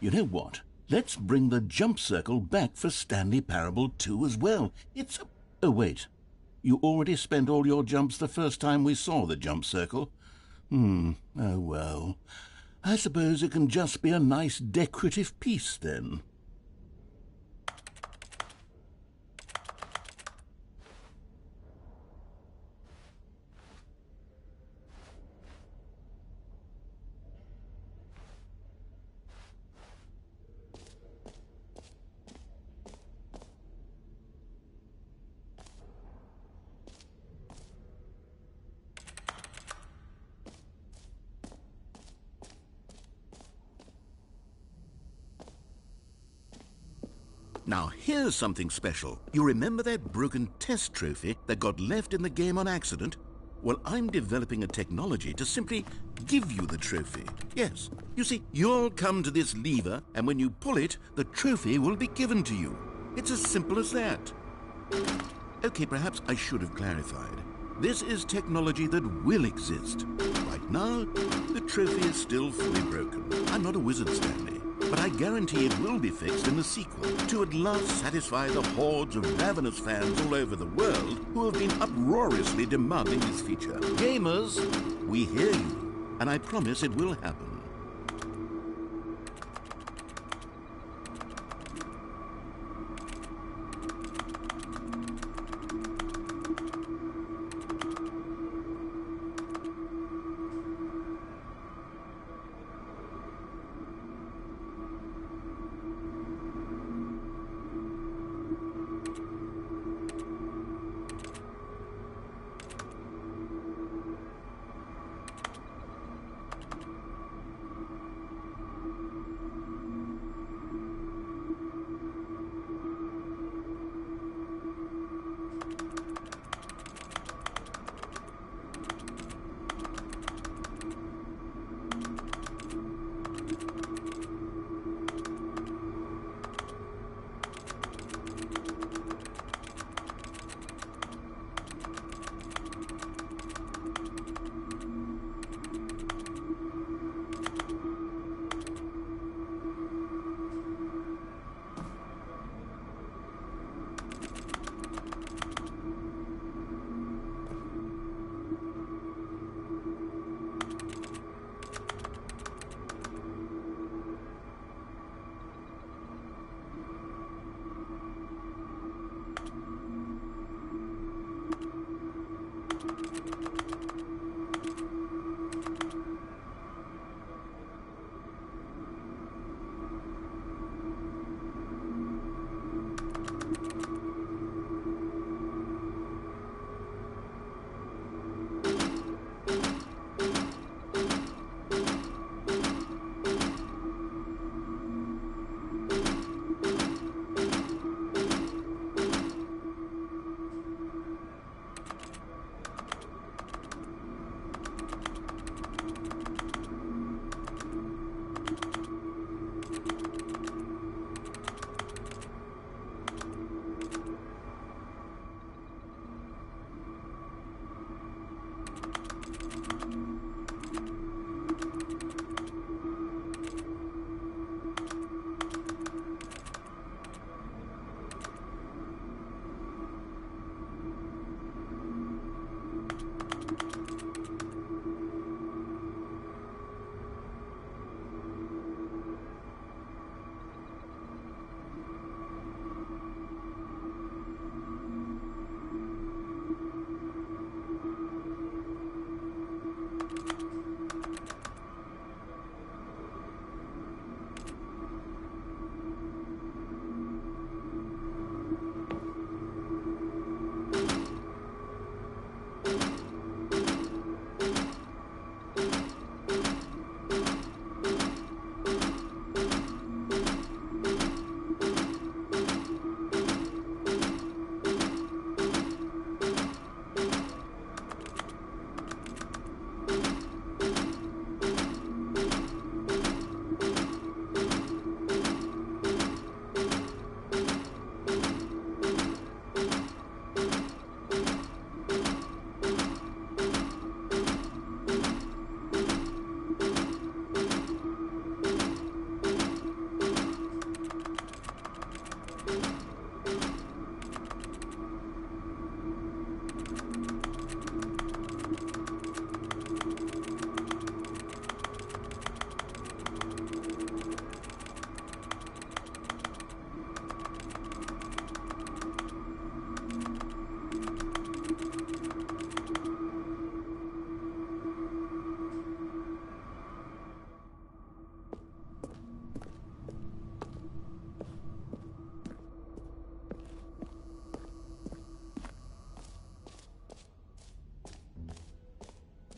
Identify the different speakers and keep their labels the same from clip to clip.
Speaker 1: You know what? Let's bring the jump circle back for Stanley Parable 2 as well. It's a... Oh, wait. You already spent all your jumps the first time we saw the jump circle. Oh well. I suppose it can just be a nice decorative piece then. Now, here's something special. You remember that broken test trophy that got left in the game on accident? Well, I'm developing a technology to simply give you the trophy. Yes. You see, you'll come to this lever, and when you pull it, the trophy will be given to you. It's as simple as that. Okay, perhaps I should have clarified. This is technology that will exist. Right now, the trophy is still fully broken. I'm not a wizard, Stanley. But I guarantee it will be fixed in the sequel to at last satisfy the hordes of ravenous fans all over the world who have been uproariously demanding this feature. Gamers, we hear you, and I promise it will happen.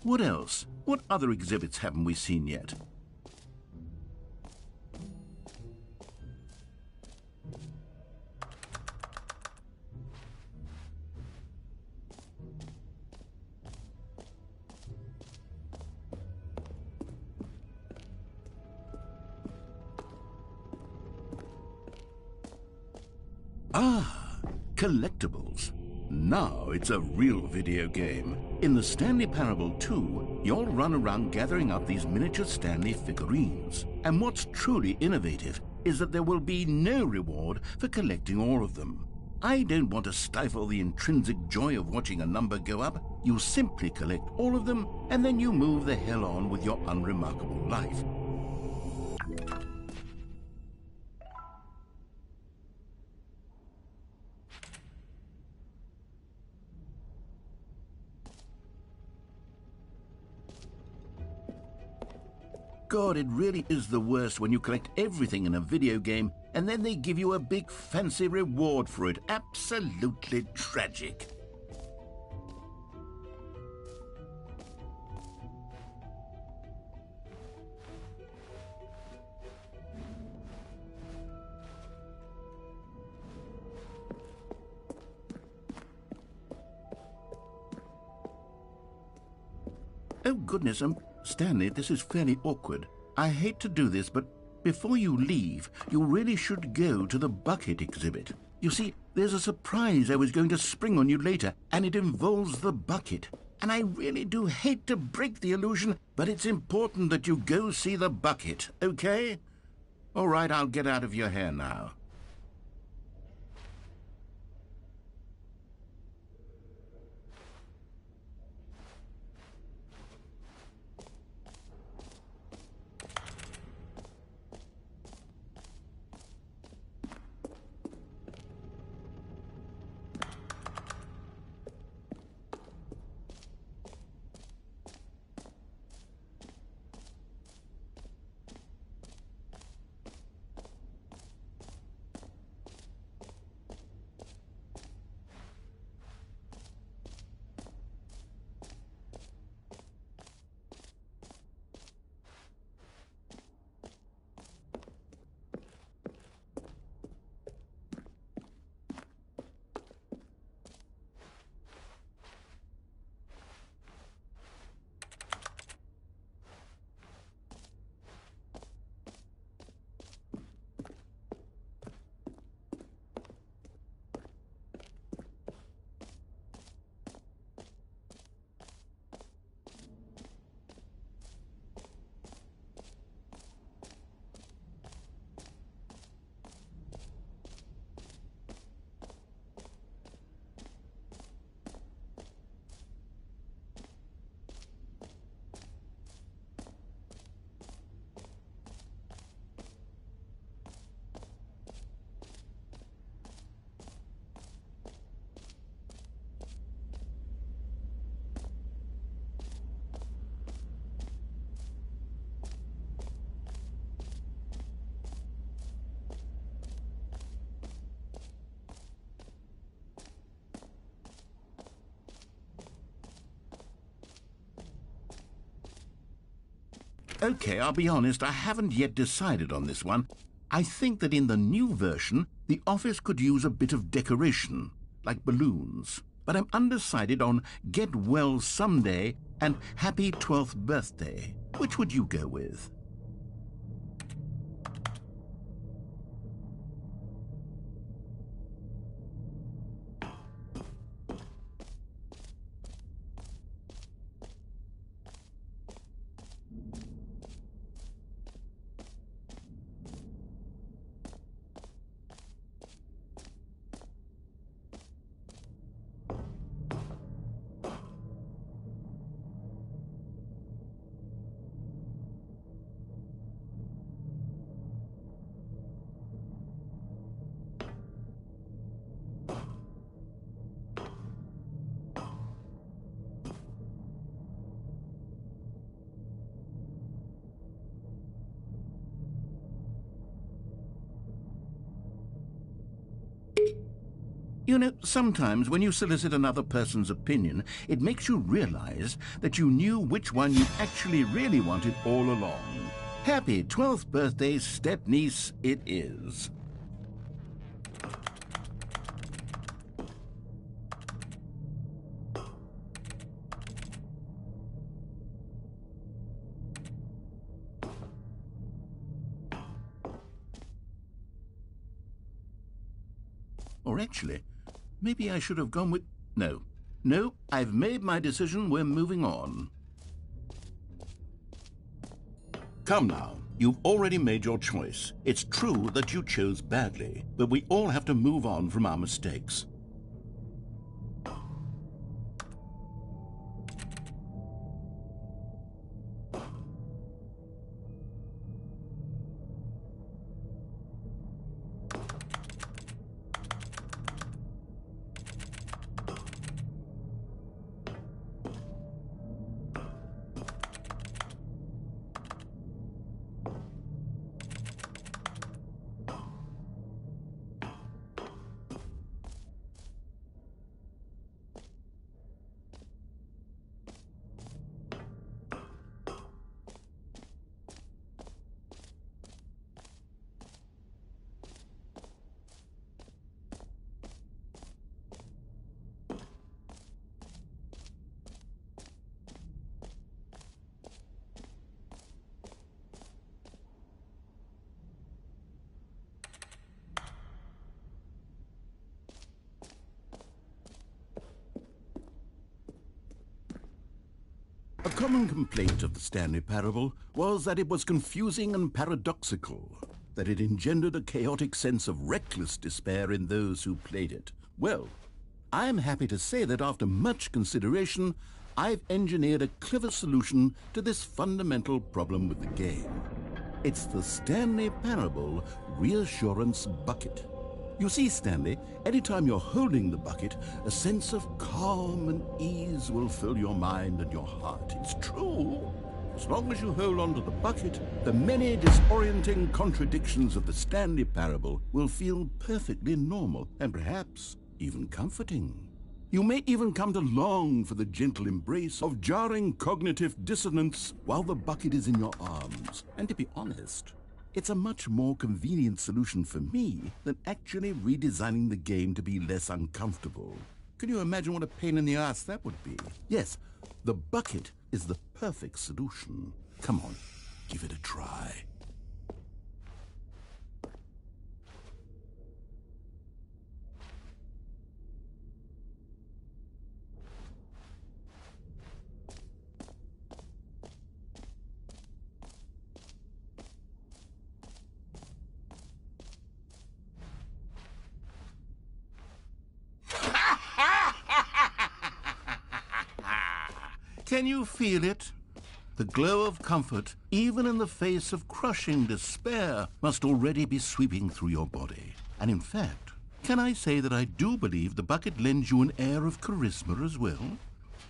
Speaker 1: What else? What other exhibits haven't we seen yet? Ah, collectibles. Now it's a real video game. In the Stanley Parable 2, you'll run around gathering up these miniature Stanley figurines. And what's truly innovative is that there will be no reward for collecting all of them. I don't want to stifle the intrinsic joy of watching a number go up. You simply collect all of them, and then you move the hell on with your unremarkable life. God, it really is the worst when you collect everything in a video game and then they give you a big fancy reward for it. Absolutely tragic. Oh, goodness, Stanley, this is fairly awkward. I hate to do this, but before you leave, you really should go to the bucket exhibit. You see, there's a surprise I was going to spring on you later, and it involves the bucket. And I really do hate to break the illusion, but it's important that you go see the bucket, okay? All right, I'll get out of your hair now. Okay, I'll be honest, I haven't yet decided on this one. I think that in the new version, the office could use a bit of decoration, like balloons. But I'm undecided on Get Well Someday and Happy 12th Birthday. Which would you go with? You know, sometimes when you solicit another person's opinion, it makes you realize that you knew which one you actually really wanted all along. Happy 12th birthday, step-niece, it is. Or actually, maybe I should have gone with... No, I've made my decision. We're moving on. Come now, you've already made your choice. It's true that you chose badly, but we all have to move on from our mistakes. A common complaint of the Stanley Parable was that it was confusing and paradoxical, that it engendered a chaotic sense of reckless despair in those who played it. Well, I'm happy to say that after much consideration, I've engineered a clever solution to this fundamental problem with the game. It's the Stanley Parable Reassurance Bucket. You see, Stanley, anytime you're holding the bucket, a sense of calm and ease will fill your mind and your heart. It's true. As long as you hold on to the bucket, the many disorienting contradictions of the Stanley Parable will feel perfectly normal and perhaps even comforting. You may even come to long for the gentle embrace of jarring cognitive dissonance while the bucket is in your arms. And to be honest, it's a much more convenient solution for me than actually redesigning the game to be less uncomfortable. Can you imagine what a pain in the ass that would be? Yes, the bucket is the perfect solution. Come on, give it a try. Can you feel it? The glow of comfort, even in the face of crushing despair, must already be sweeping through your body. And in fact, can I say that I do believe the bucket lends you an air of charisma as well?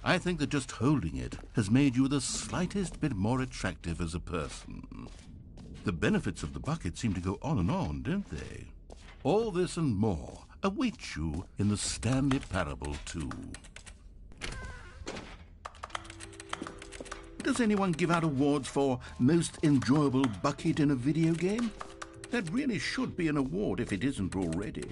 Speaker 1: I think that just holding it has made you the slightest bit more attractive as a person. The benefits of the bucket seem to go on, don't they? All this and more await you in the Stanley Parable 2. Does anyone give out awards for most enjoyable bucket in a video game? That really should be an award if it isn't already.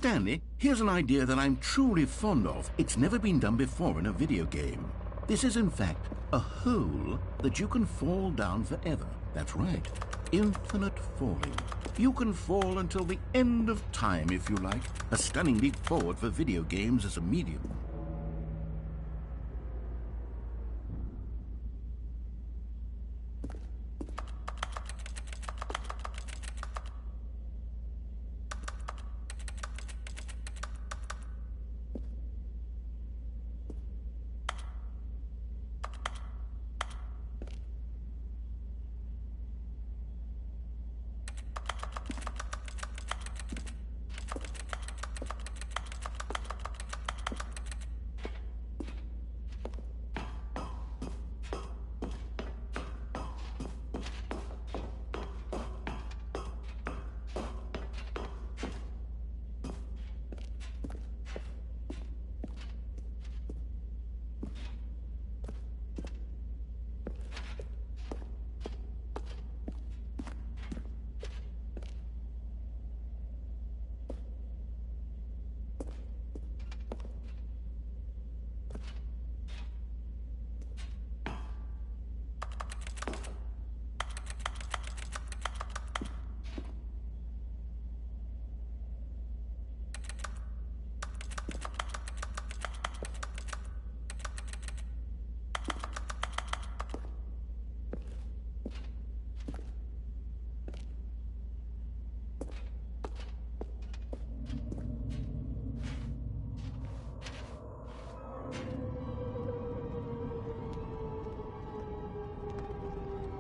Speaker 1: Stanley, here's an idea that I'm truly fond of. It's never been done before in a video game. This is, in fact, a hole that you can fall down forever. That's right. Infinite falling. You can fall until the end of time, if you like. A stunning leap forward for video games as a medium.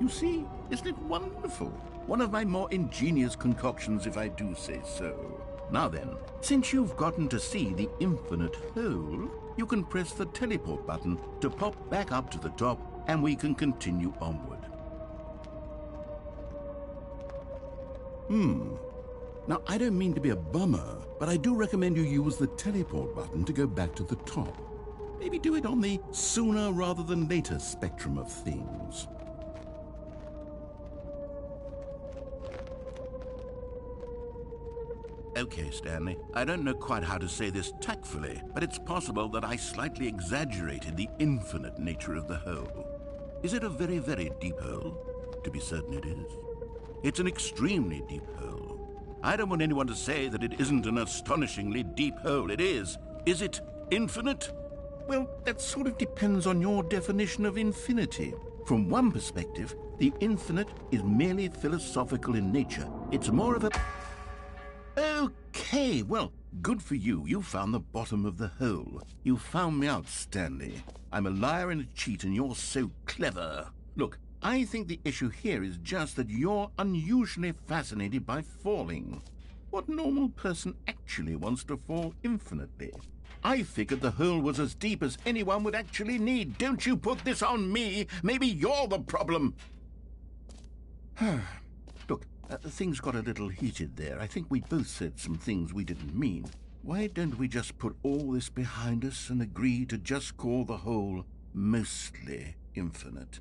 Speaker 1: You see, isn't it wonderful? One of my more ingenious concoctions, if I do say so. Now then, since you've gotten to see the infinite hole, you can press the teleport button to pop back up to the top, and we can continue onward. Now, I don't mean to be a bummer, but I do recommend you use the teleport button to go back to the top. Maybe do it on the sooner rather than later spectrum of things. Okay, Stanley, I don't know quite how to say this tactfully, but it's possible that I slightly exaggerated the infinite nature of the hole. Is it a very, very deep hole? To be certain it is. It's an extremely deep hole. I don't want anyone to say that it isn't an astonishingly deep hole. It is. Is it infinite? Well, that sort of depends on your definition of infinity. From one perspective, the infinite is merely philosophical in nature. It's more of a... Okay, well, good for you. You found the bottom of the hole. You found me out, Stanley. I'm a liar and a cheat, and you're so clever. Look, I think the issue here is just that you're unusually fascinated by falling. What normal person actually wants to fall infinitely? I figured the hole was as deep as anyone would actually need. Don't you put this on me. Maybe you're the problem. Look, things got a little heated there. I think we both said some things we didn't mean. Why don't we just put all this behind us and agree to just call the hole mostly infinite?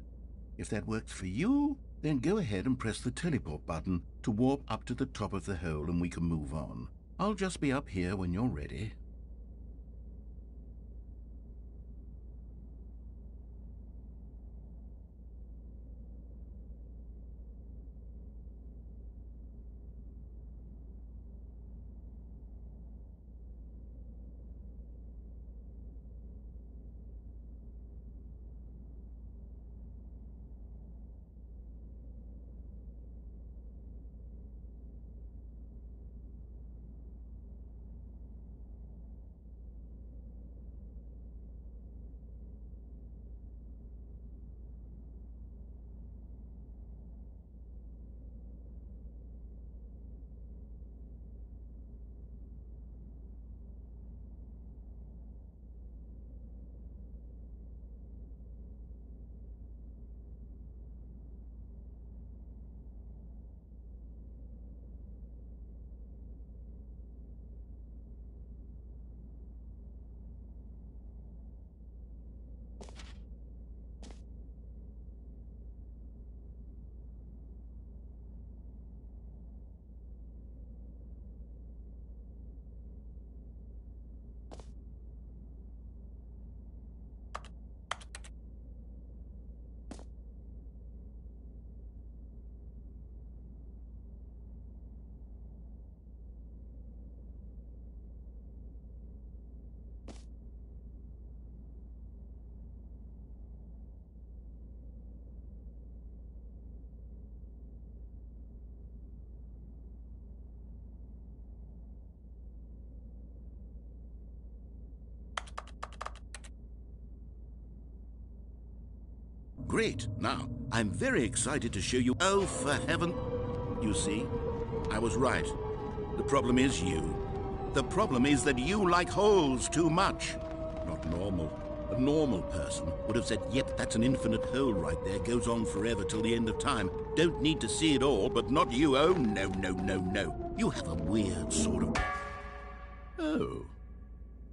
Speaker 1: If that works for you, then go ahead and press the teleport button to warp up to the top of the hole and we can move on. I'll just be up here when you're ready. Great. Now, I'm very excited to show you... Oh, for heaven... You see, I was right. The problem is you. The problem is that you like holes too much. Not normal. A normal person would have said, yep, that's an infinite hole right there, goes on forever till the end of time. Don't need to see it all, but not you. Oh, no, no, no, no. You have a weird sort of... Oh.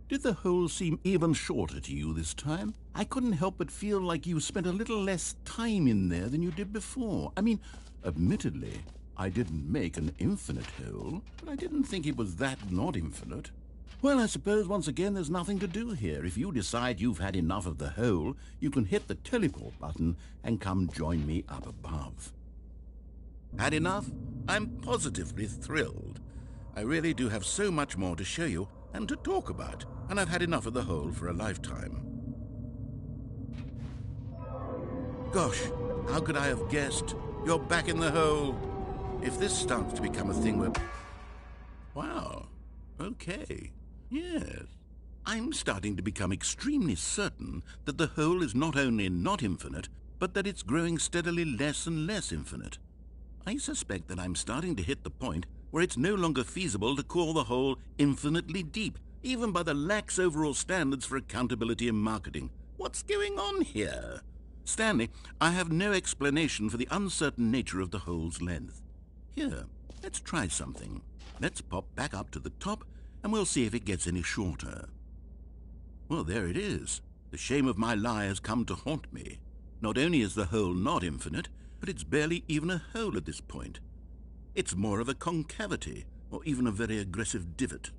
Speaker 1: Did the hole seem even shorter to you this time? I couldn't help but feel like you spent a little less time in there than you did before. I mean, admittedly, I didn't make an infinite hole, but I didn't think it was that not infinite. Well, I suppose once again there's nothing to do here. If you decide you've had enough of the hole, you can hit the teleport button and come join me up above. Had enough? I'm positively thrilled. I really do have so much more to show you and to talk about, and I've had enough of the hole for a lifetime. Gosh, how could I have guessed? You're back in the hole. If this starts to become a thing where... Wow, okay. Yes. I'm starting to become extremely certain that the hole is not only not infinite, but that it's growing steadily less and less infinite. I suspect that I'm starting to hit the point where it's no longer feasible to call the hole infinitely deep, even by the lax overall standards for accountability in marketing. What's going on here? Stanley, I have no explanation for the uncertain nature of the hole's length. Here, let's try something. Let's pop back up to the top, and we'll see if it gets any shorter. Well, there it is. The shame of my lie has come to haunt me. Not only is the hole not infinite, but it's barely even a hole at this point. It's more of a concavity, or even a very aggressive divot.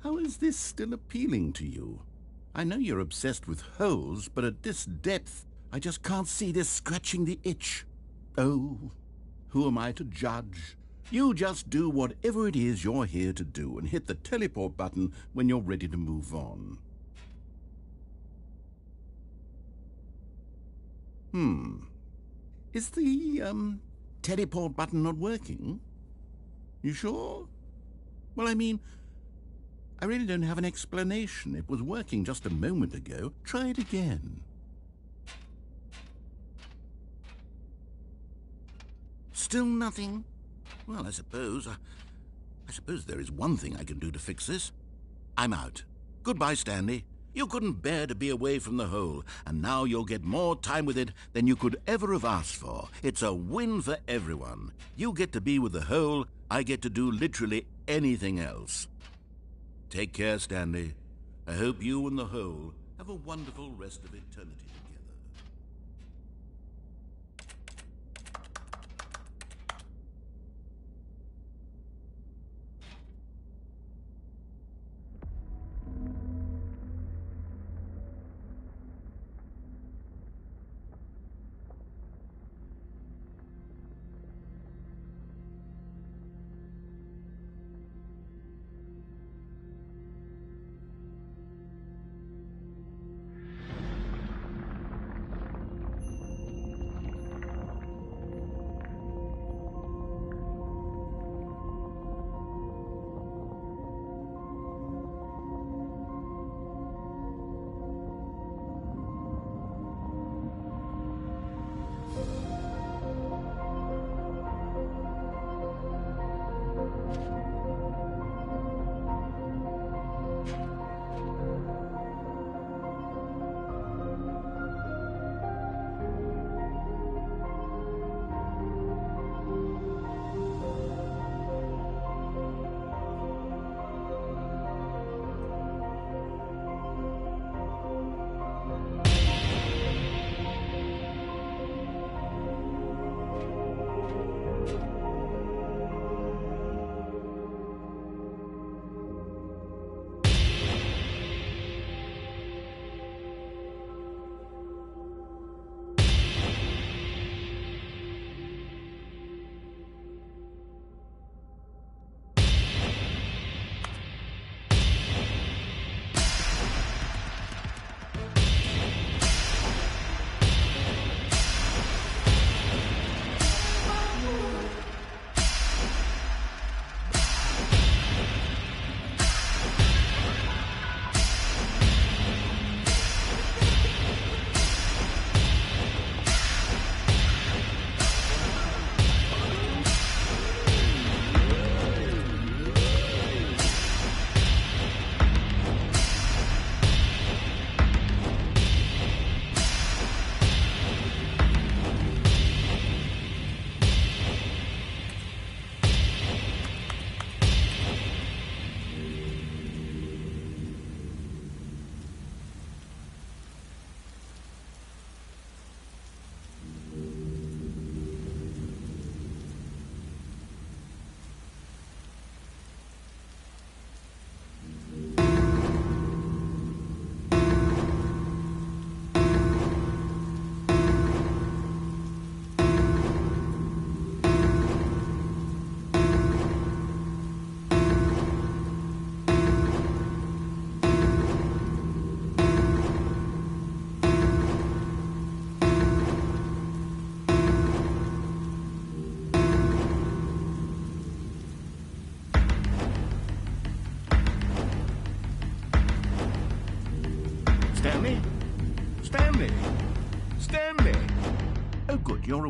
Speaker 1: How is this still appealing to you? I know you're obsessed with holes, but at this depth, I just can't see this scratching the itch. Oh, who am I to judge? You just do whatever it is you're here to do and hit the teleport button when you're ready to move on. Is the, teleport button not working? You sure? Well, I mean, I really don't have an explanation. It was working just a moment ago. Try it again. Still nothing? Well, I suppose there is one thing I can do to fix this. I'm out. Goodbye, Stanley. You couldn't bear to be away from the hole, and now you'll get more time with it than you could ever have asked for. It's a win for everyone. You get to be with the hole, I get to do literally anything else. Take care, Stanley. I hope you and the hole have a wonderful rest of eternity together.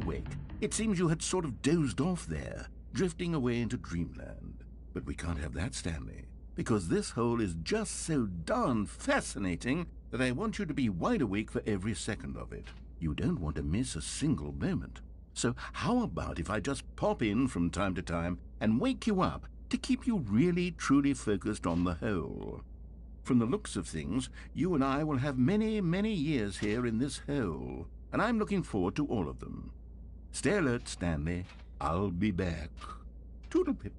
Speaker 1: awake. It seems you had sort of dozed off there, drifting away into dreamland. But we can't have that, Stanley, because this hole is just so darn fascinating that I want you to be wide awake for every second of it. You don't want to miss a single moment. So how about if I just pop in from time to time and wake you up to keep you really, truly focused on the hole? From the looks of things, you and I will have many, many years here in this hole, and I'm looking forward to all of them. Stay alert, Stanley. I'll be back. Toodle-pip.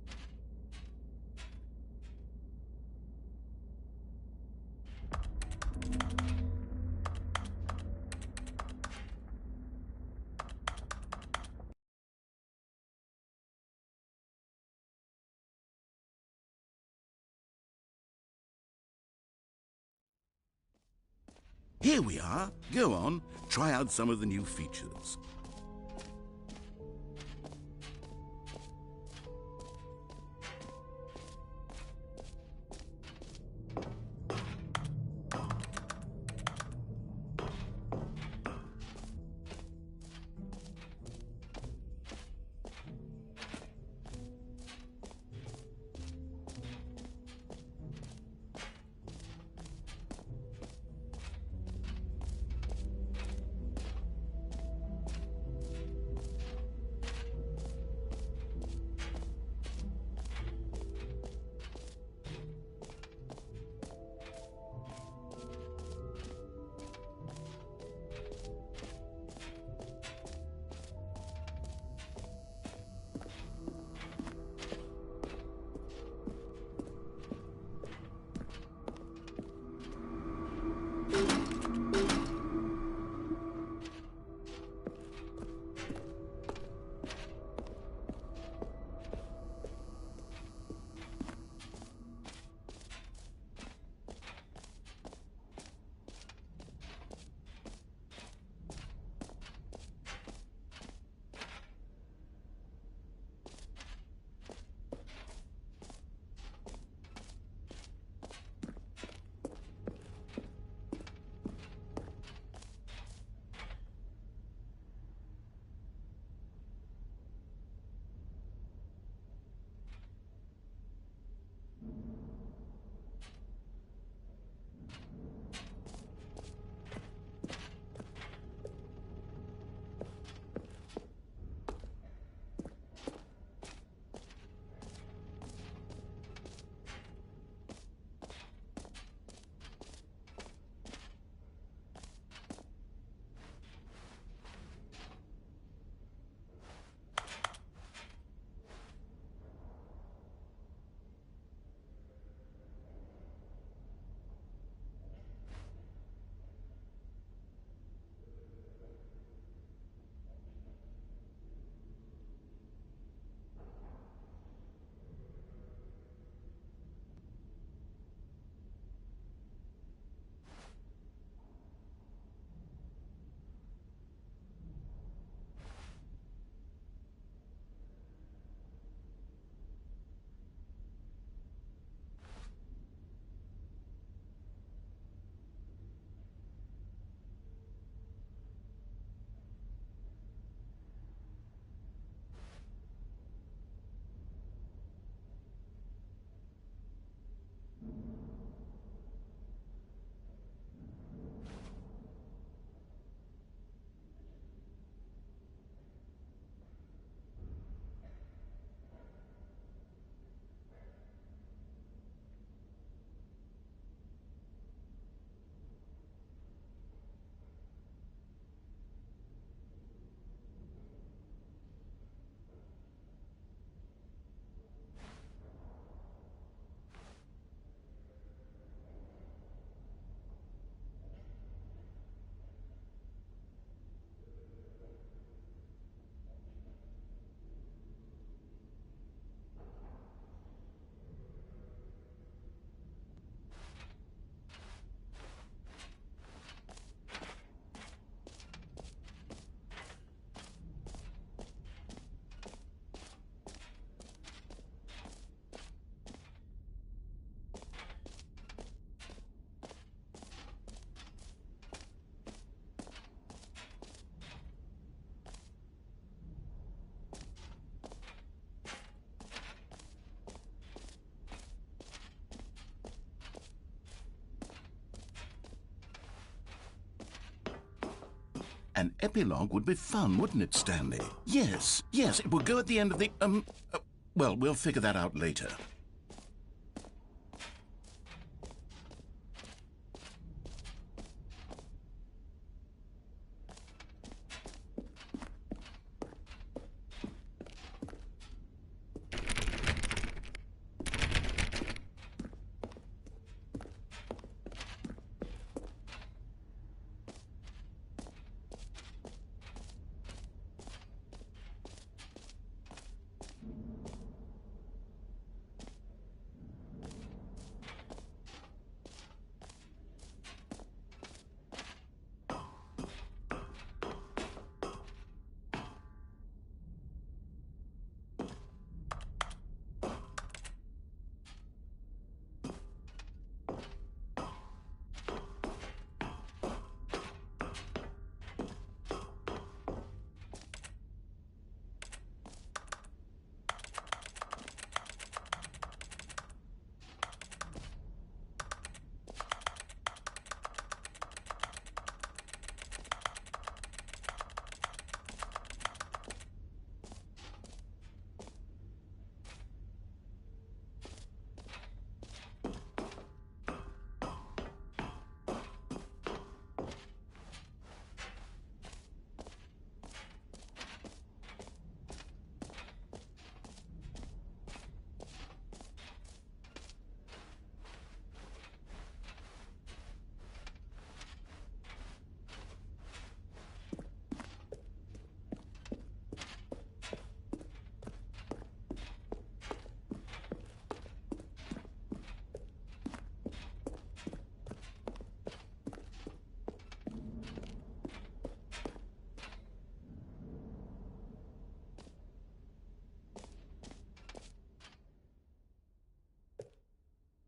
Speaker 1: Here we are. Go on, try out some of the new features. An epilogue would be fun, wouldn't it, Stanley? Yes, yes, it would go at the end of the, well, we'll figure that out later.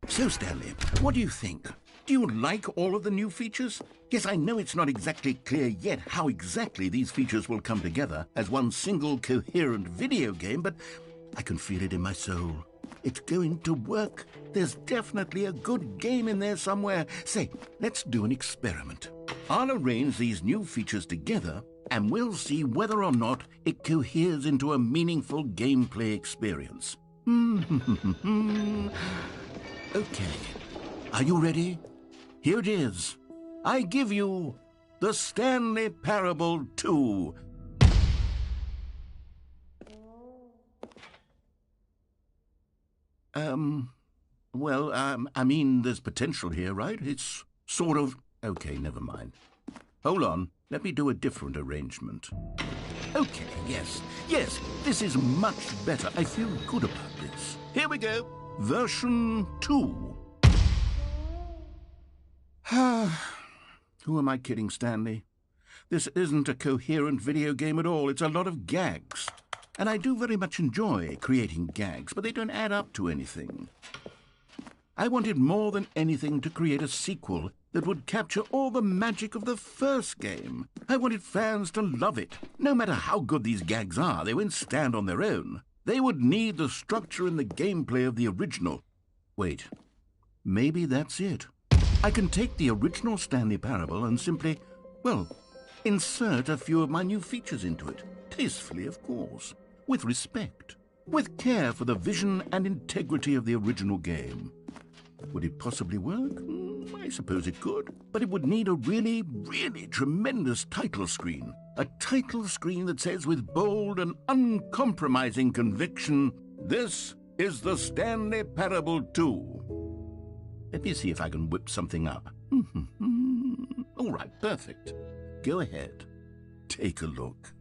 Speaker 1: So, Stanley, what do you think? Do you like all of the new features? Yes, I know it's not exactly clear yet how exactly these features will come together as one single coherent video game, but I can feel it in my soul. It's going to work. There's definitely a good game in there somewhere. Say, let's do an experiment. I'll arrange these new features together, and we'll see whether or not it coheres into a meaningful gameplay experience. Okay, are you ready? Here it is. I give you the Stanley Parable 2. I mean, there's potential here, right? It's sort of... Okay, never mind. Hold on, let me do a different arrangement. Okay, yes, this is much better. I feel good about this. Here we go. Version 2. Who am I kidding, Stanley? This isn't a coherent video game at all. It's a lot of gags. And I do very much enjoy creating gags, but they don't add up to anything. I wanted more than anything to create a sequel that would capture all the magic of the first game. I wanted fans to love it. No matter how good these gags are, they won't stand on their own. They would need the structure and the gameplay of the original. Wait, maybe that's it. I can take the original Stanley Parable and simply, well, insert a few of my new features into it. Tastefully, of course. With respect. With care for the vision and integrity of the original game. Would it possibly work? I suppose it could. But it would need a really, really tremendous title screen. A title screen that says with bold and uncompromising conviction, "This is the Stanley Parable 2. Let me see if I can whip something up. All right, perfect. Go ahead. Take a look.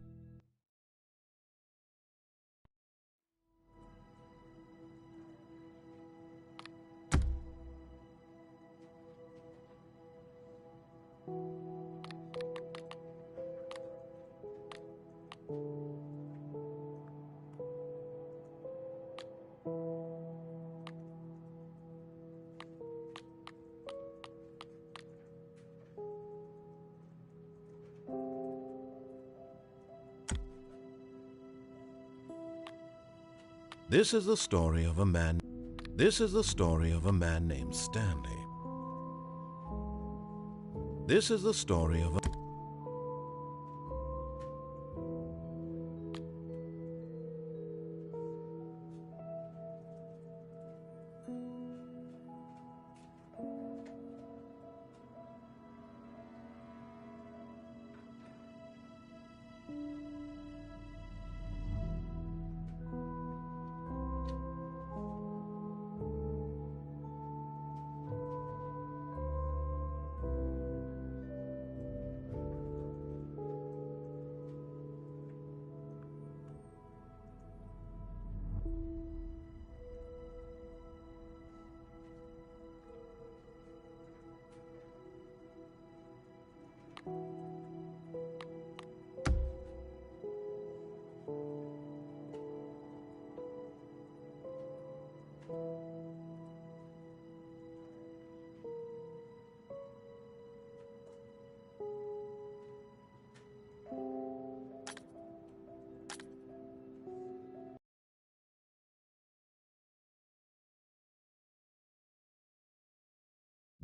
Speaker 2: This is the story of a man named Stanley. This is the story of a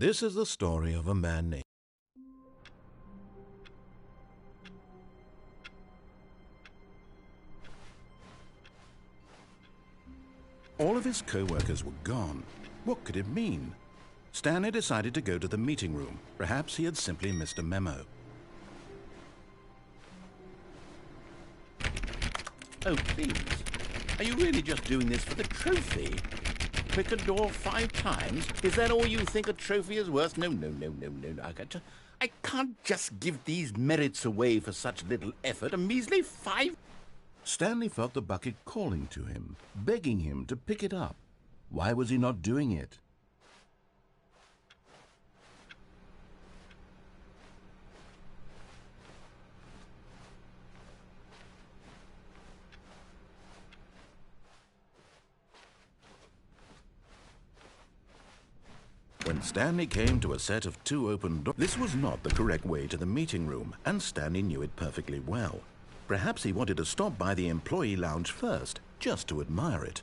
Speaker 2: This is the story of a man named...
Speaker 1: All of his co-workers were gone. What could it mean? Stanley decided to go to the meeting room. Perhaps he had simply missed a memo.
Speaker 3: Oh, please. Are you really just doing this for the trophy? Pick a door 5 times? Is that all you think a trophy is worth? No. I can't just give these merits away for such little effort. A measly 5...
Speaker 1: Stanley felt the bucket calling to him, begging him to pick it up. Why was he not doing it? When Stanley came to a set of 2 open doors, this was not the correct way to the meeting room, and Stanley knew it perfectly well. Perhaps he wanted to stop by the employee lounge first, just to admire it.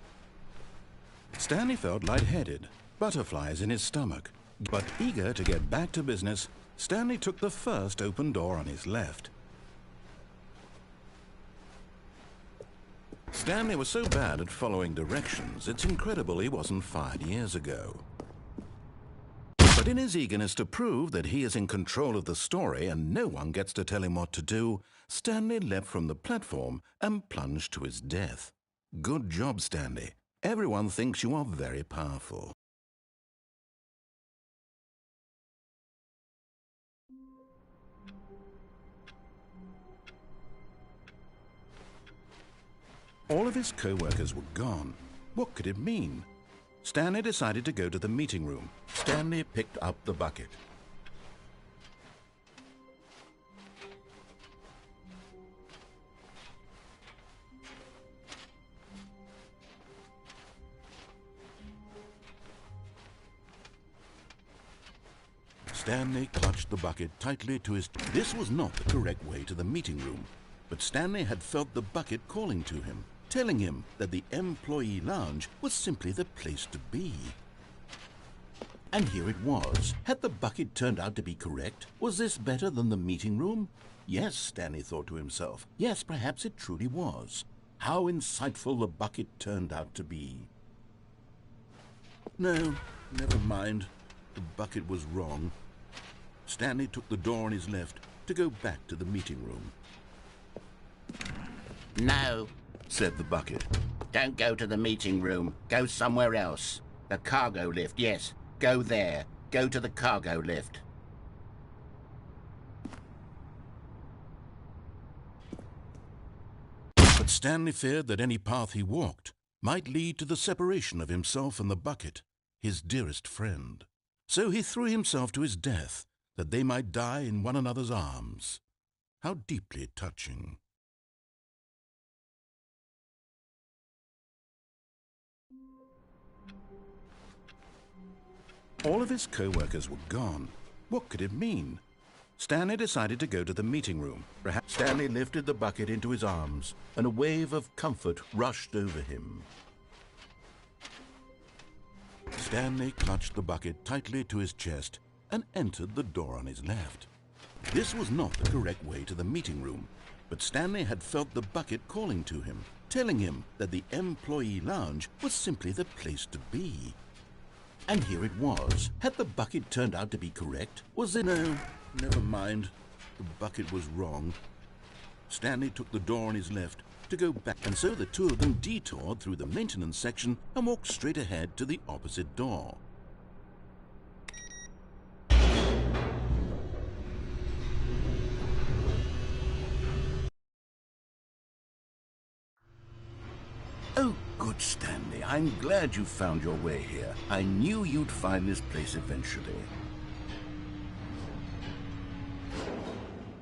Speaker 1: Stanley felt lightheaded, butterflies in his stomach. But eager to get back to business, Stanley took the first open door on his left. Stanley was so bad at following directions, it's incredible he wasn't fired years ago. But in his eagerness to prove that he is in control of the story and no one gets to tell him what to do, Stanley leapt from the platform and plunged to his death. Good job, Stanley. Everyone thinks you are very powerful. All of his co-workers were gone. What could it mean? Stanley decided to go to the meeting room. Stanley picked up the bucket. Stanley clutched the bucket tightly to his... This was not the correct way to the meeting room, but Stanley had felt the bucket calling to him, telling him that the employee lounge was simply the place to be. And here it was. Had the bucket turned out to be correct? Was this better than the meeting room? Yes, Stanley thought to himself. Yes, perhaps it truly was. How insightful the bucket turned out to be. No, never mind. The bucket was wrong. Stanley took the door on his left to go back to the meeting room.
Speaker 3: No,
Speaker 1: said the bucket.
Speaker 3: don't go to the meeting room. Go somewhere else. The cargo lift, yes. Go there. Go to the cargo lift.
Speaker 1: But Stanley feared that any path he walked might lead to the separation of himself and the bucket, his dearest friend. So he threw himself to his death, that they might die in one another's arms. How deeply touching. All of his co-workers were gone. What could it mean? Stanley decided to go to the meeting room. Perhaps Stanley lifted the bucket into his arms, and a wave of comfort rushed over him. Stanley clutched the bucket tightly to his chest and entered the door on his left. This was not the correct way to the meeting room, but Stanley had felt the bucket calling to him, telling him that the employee lounge was simply the place to be. And here it was. Had the bucket turned out to be correct? Was it? No, never mind. The bucket was wrong. Stanley took the door on his left to go back, and so the two of them detoured through the maintenance section and walked straight ahead to the opposite door. Oh, good, Stanley. I'm glad you found your way here. I knew you'd find this place eventually.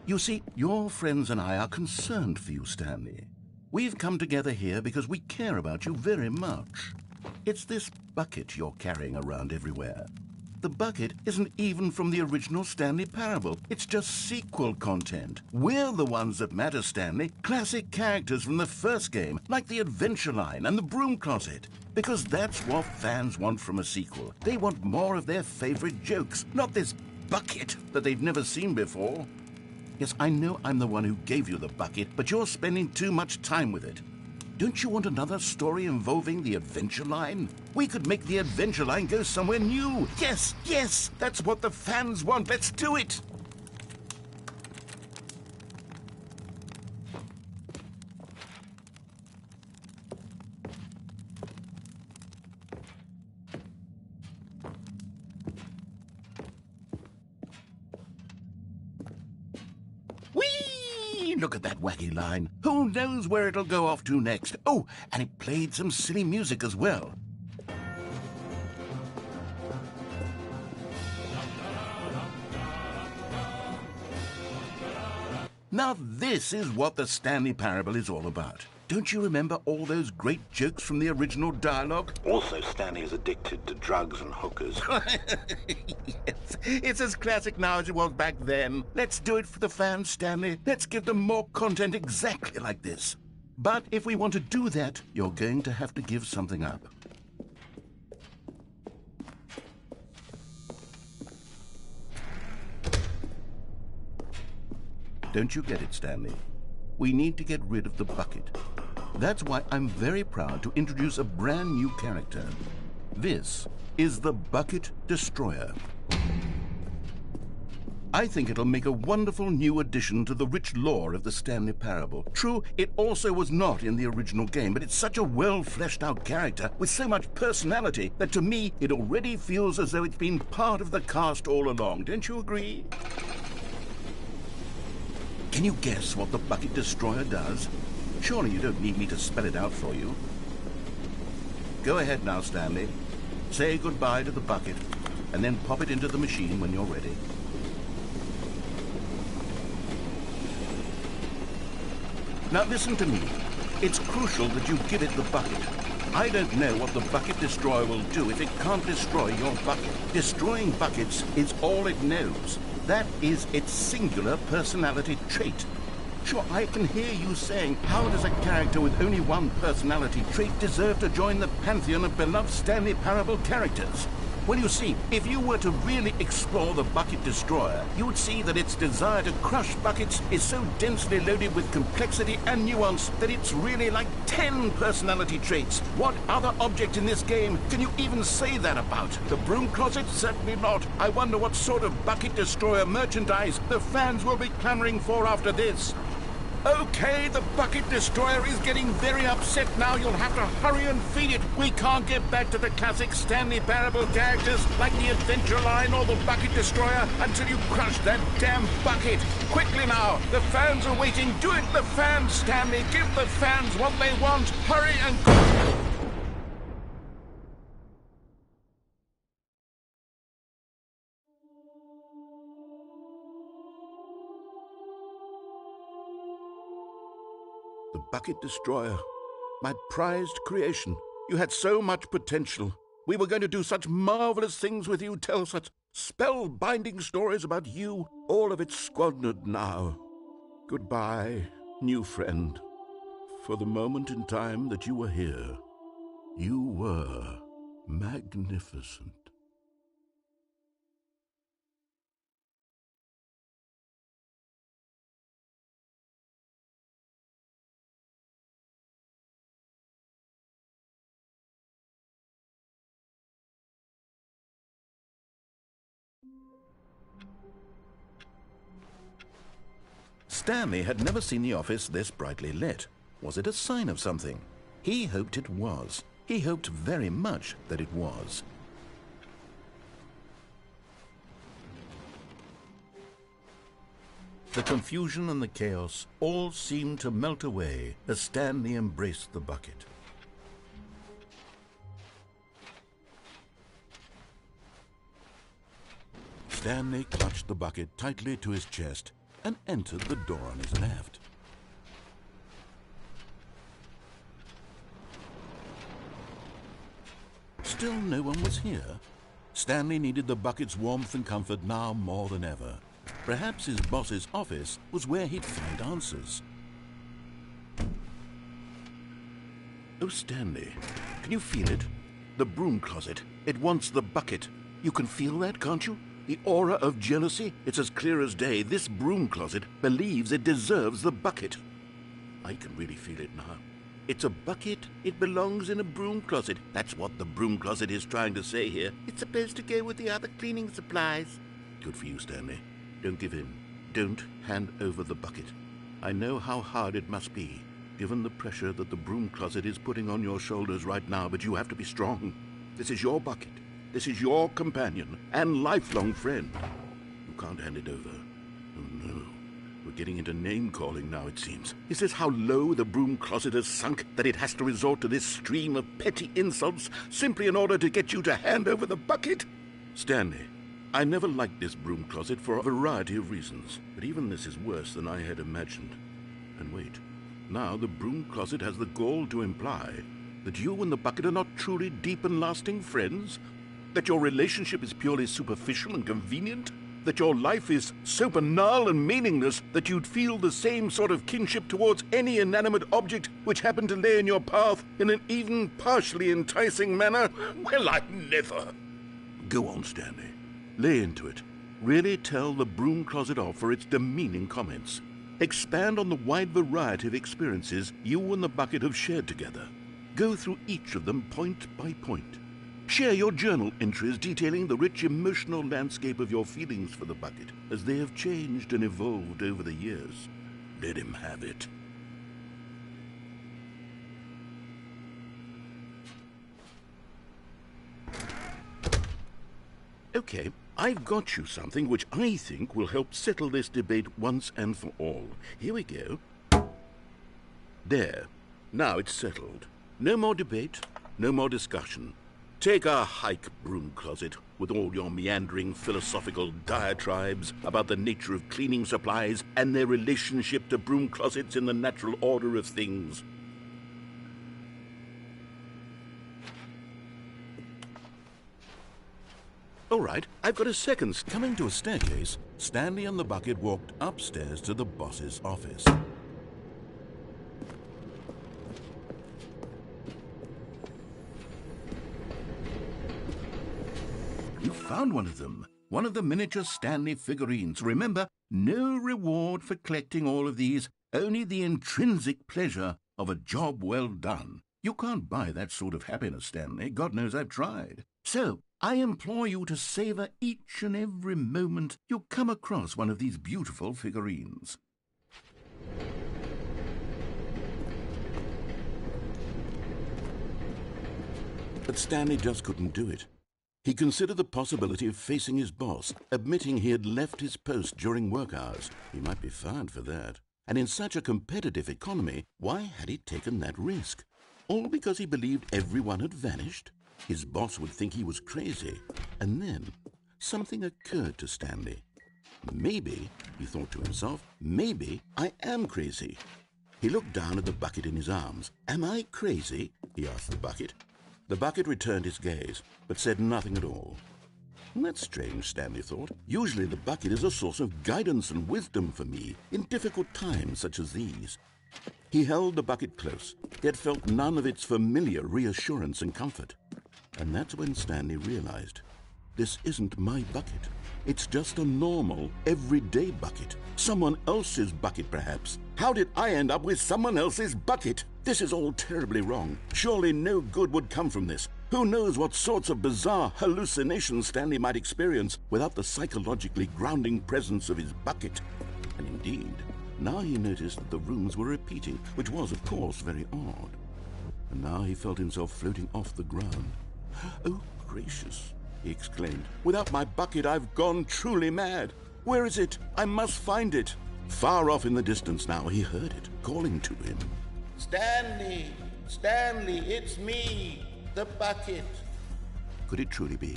Speaker 1: You see, your friends and I are concerned for you, Stanley. We've come together here because we care about you very much. It's this bucket you're carrying around everywhere. the bucket isn't even from the original Stanley Parable. It's just sequel content. We're the ones that matter, Stanley. Classic characters from the first game, like the Adventure Line and the Broom Closet. Because that's what fans want from a sequel. They want more of their favorite jokes, not this bucket that they've never seen before. Yes, I know I'm the one who gave you the bucket, but you're spending too much time with it. Don't you want another story involving the Adventure Line? We could make the Adventure Line go somewhere new. Yes, yes, that's what the fans want. Let's do it. Look at that wacky line. Who knows where it'll go off to next? Oh, and it played some silly music as well. Now this is what the Stanley Parable is all about. Don't you remember all those great jokes from the original dialogue?
Speaker 2: Also, Stanley is addicted to drugs and hookers.
Speaker 1: Yes, it's as classic now as it was back then. Let's do it for the fans, Stanley. Let's give them more content exactly like this. But if we want to do that, you're going to have to give something up. Don't you get it, Stanley? We need to get rid of the bucket. That's why I'm very proud to introduce a brand new character. This is the Bucket Destroyer. I think it'll make a wonderful new addition to the rich lore of the Stanley Parable. True, it also was not in the original game, but it's such a well-fleshed-out character with so much personality that to me it already feels as though it's been part of the cast all along. Don't you agree? Can you guess what the Bucket Destroyer does? Surely you don't need me to spell it out for you. Go ahead now, Stanley. Say goodbye to the bucket, and then pop it into the machine when you're ready. Now listen to me. It's crucial that you give it the bucket. I don't know what the Bucket Destroyer will do if it can't destroy your bucket. Destroying buckets is all it knows. That is its singular personality trait. Sure, I can hear you saying, how does a character with only one personality trait deserve to join the pantheon of beloved Stanley Parable characters? Well, you see, if you were to really explore the Bucket Destroyer, you would see that its desire to crush buckets is so densely loaded with complexity and nuance that it's really like 10 personality traits. What other object in this game can you even say that about? The Broom Closet? Certainly not. I wonder what sort of Bucket Destroyer merchandise the fans will be clamoring for after this. Okay, the Bucket Destroyer is getting very upset now. You'll have to hurry and feed it. We can't get back to the classic Stanley Parable characters like the Adventure Line or the Bucket Destroyer until you crush that damn bucket. Quickly now, the fans are waiting. Do it, the fans, Stanley. Give the fans what they want. Hurry and... The Bucket Destroyer, my prized creation. You had so much potential. We were going to do such marvelous things with you, tell such spellbinding stories about you. All of it squandered now. Goodbye, new friend. For the moment in time that you were here, you were magnificent. Stanley had never seen the office this brightly lit. Was it a sign of something? He hoped it was. He hoped very much that it was. The confusion and the chaos all seemed to melt away as Stanley embraced the bucket. Stanley clutched the bucket tightly to his chest and entered the door on his left. Still no one was here. Stanley needed the bucket's warmth and comfort now more than ever. Perhaps his boss's office was where he'd find answers. Oh, Stanley, can you feel it? The broom closet. It wants the bucket. You can feel that, can't you? The aura of jealousy. It's as clear as day. This broom closet believes it deserves the bucket. I can really feel it now. It's a bucket. It belongs in a broom closet. That's what the broom closet is trying to say here. It's supposed to go with the other cleaning supplies. Good for you, Stanley. Don't give in. Don't hand over the bucket. I know how hard it must be, given the pressure that the broom closet is putting on your shoulders right now, but you have to be strong. This is your bucket. This is your companion and lifelong friend. You can't hand it over. Oh, no. We're getting into name-calling now, it seems. Is this how low the broom closet has sunk, that it has to resort to this stream of petty insults simply in order to get you to hand over the bucket? Stanley, I never liked this broom closet for a variety of reasons, but even this is worse than I had imagined. And wait, now the broom closet has the gall to imply that you and the bucket are not truly deep and lasting friends? That your relationship is purely superficial and convenient? That your life is so banal and meaningless that you'd feel the same sort of kinship towards any inanimate object which happened to lay in your path in an even partially enticing manner? Well, I never. Go on, Stanley. Lay into it. Really tell the broom closet off for its demeaning comments. Expand on the wide variety of experiences you and the bucket have shared together. Go through each of them point by point. Share your journal entries detailing the rich emotional landscape of your feelings for the bucket as they have changed and evolved over the years. Let him have it. Okay, I've got you something which I think will help settle this debate once and for all. Here we go. There. Now it's settled. No more debate, no more discussion. Take a hike, broom closet, with all your meandering philosophical diatribes about the nature of cleaning supplies and their relationship to broom closets in the natural order of things. All right, I've got a second. Coming to a staircase, Stanley and the bucket walked upstairs to the boss's office. You found one of them. One of the miniature Stanley figurines. Remember, no reward for collecting all of these, only the intrinsic pleasure of a job well done. You can't buy that sort of happiness, Stanley. God knows I've tried. So, I implore you to savor each and every moment you come across one of these beautiful figurines. But Stanley just couldn't do it. He considered the possibility of facing his boss, admitting he had left his post during work hours. He might be fired for that. And in such a competitive economy, why had he taken that risk? All because he believed everyone had vanished? His boss would think he was crazy. And then something occurred to Stanley. Maybe, he thought to himself, maybe I am crazy. He looked down at the bucket in his arms. Am I crazy? He asked the bucket. The bucket returned his gaze, but said nothing at all. That's strange, Stanley thought. Usually the bucket is a source of guidance and wisdom for me in difficult times such as these. He held the bucket close, yet felt none of its familiar reassurance and comfort. And that's when Stanley realized, this isn't my bucket. It's just a normal, everyday bucket. Someone else's bucket, perhaps. How did I end up with someone else's bucket? This is all terribly wrong. Surely no good would come from this. Who knows what sorts of bizarre hallucinations Stanley might experience without the psychologically grounding presence of his bucket. And indeed, now he noticed that the rooms were repeating, which was, of course, very odd. And now he felt himself floating off the ground. Oh, gracious, he exclaimed. Without my bucket, I've gone truly mad. Where is it? I must find it. Far off in the distance now, he heard it, calling to him.
Speaker 3: Stanley! Stanley, it's me, the bucket.
Speaker 1: Could it truly be?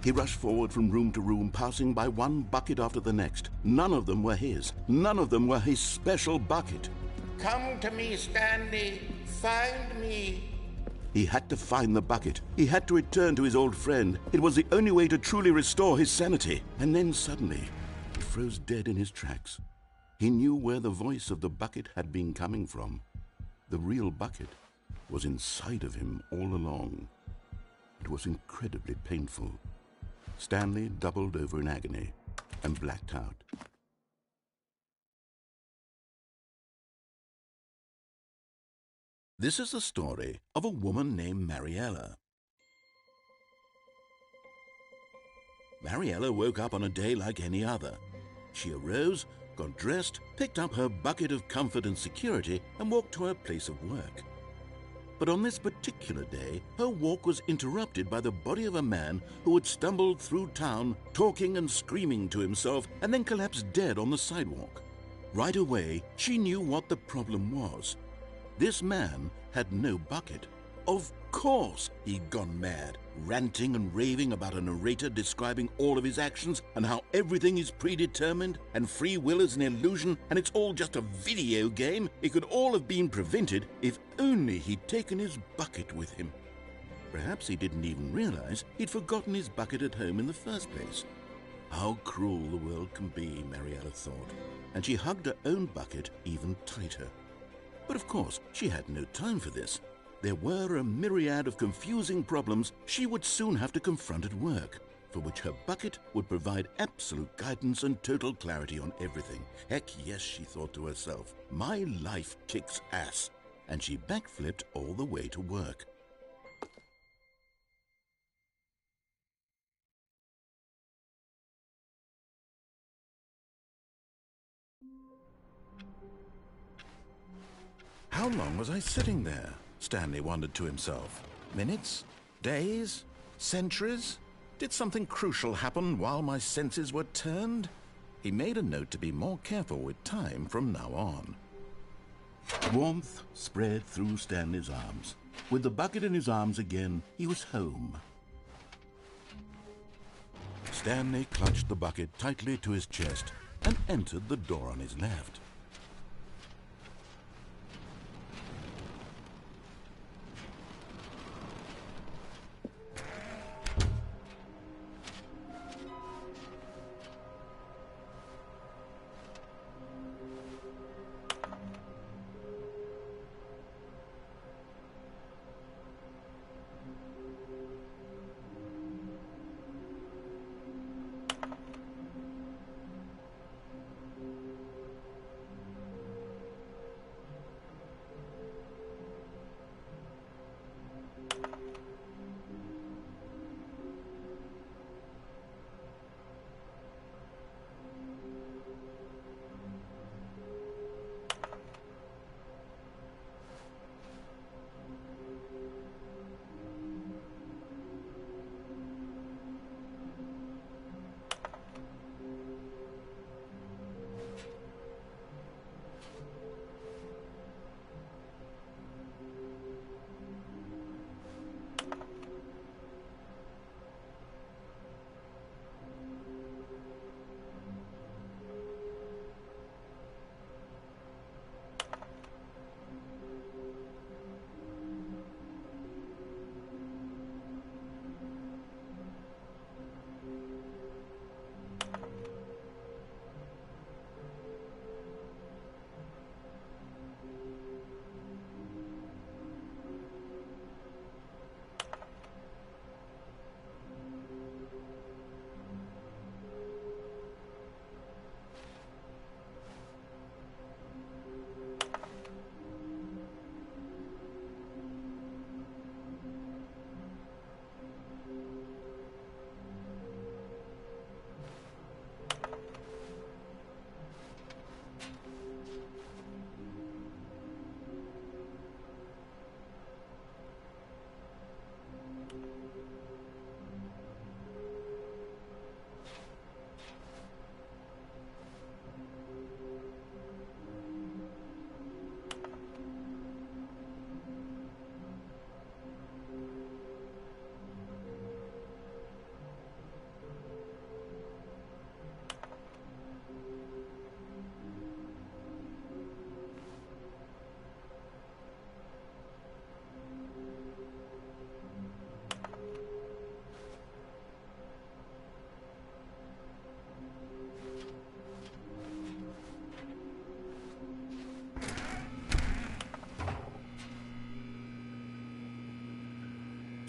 Speaker 1: He rushed forward from room to room, passing by one bucket after the next. None of them were his. None of them were his special bucket.
Speaker 3: Come to me, Stanley. Find me.
Speaker 1: He had to find the bucket. He had to return to his old friend. It was the only way to truly restore his sanity. And then suddenly, he froze dead in his tracks. He knew where the voice of the bucket had been coming from. The real bucket was inside of him all along. It was incredibly painful. Stanley doubled over in agony and blacked out. This is the story of a woman named Mariella. Mariella woke up on a day like any other. She arose, got dressed, picked up her bucket of comfort and security, and walked to her place of work. But on this particular day, her walk was interrupted by the body of a man who had stumbled through town, talking and screaming to himself, and then collapsed dead on the sidewalk. Right away, she knew what the problem was. This man had no bucket. Of course he'd gone mad, ranting and raving about a narrator describing all of his actions and how everything is predetermined and free will is an illusion and it's all just a video game. It could all have been prevented if only he'd taken his bucket with him. Perhaps he didn't even realize he'd forgotten his bucket at home in the first place. How cruel the world can be, Mariella thought, and she hugged her own bucket even tighter. But of course, she had no time for this. There were a myriad of confusing problems she would soon have to confront at work, for which her bucket would provide absolute guidance and total clarity on everything. Heck yes, she thought to herself, my life kicks ass. And she backflipped all the way to work. How long was I sitting there? Stanley wondered to himself. Minutes? Days? Centuries? Did something crucial happen while my senses were turned? He made a note to be more careful with time from now on. Warmth spread through Stanley's arms. With the bucket in his arms again, he was home. Stanley clutched the bucket tightly to his chest and entered the door on his left.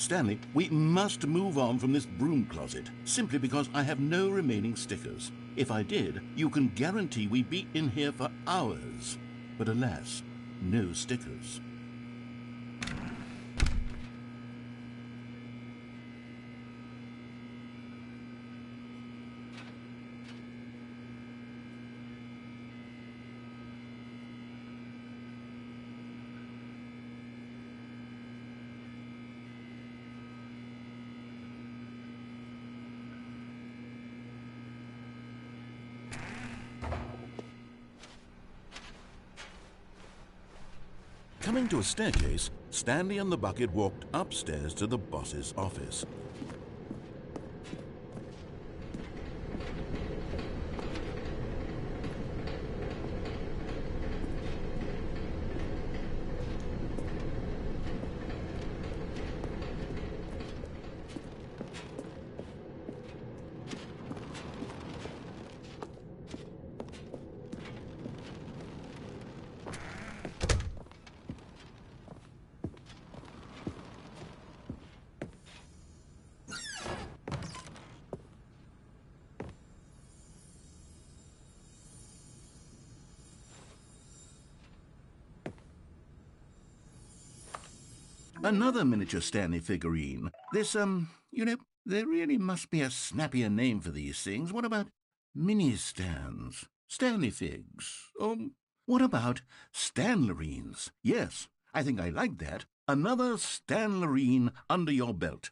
Speaker 1: Stanley, we must move on from this broom closet, simply because I have no remaining stickers. If I did, you can guarantee we'd be in here for hours. But alas, no stickers. Coming to a staircase, Stanley and the bucket walked upstairs to the boss's office. Another miniature Stanley figurine. This, there really must be a snappier name for these things. What about mini-stands? Stanley figs? What about Stanlerines? Yes, I think I like that. Another Stanlerine under your belt.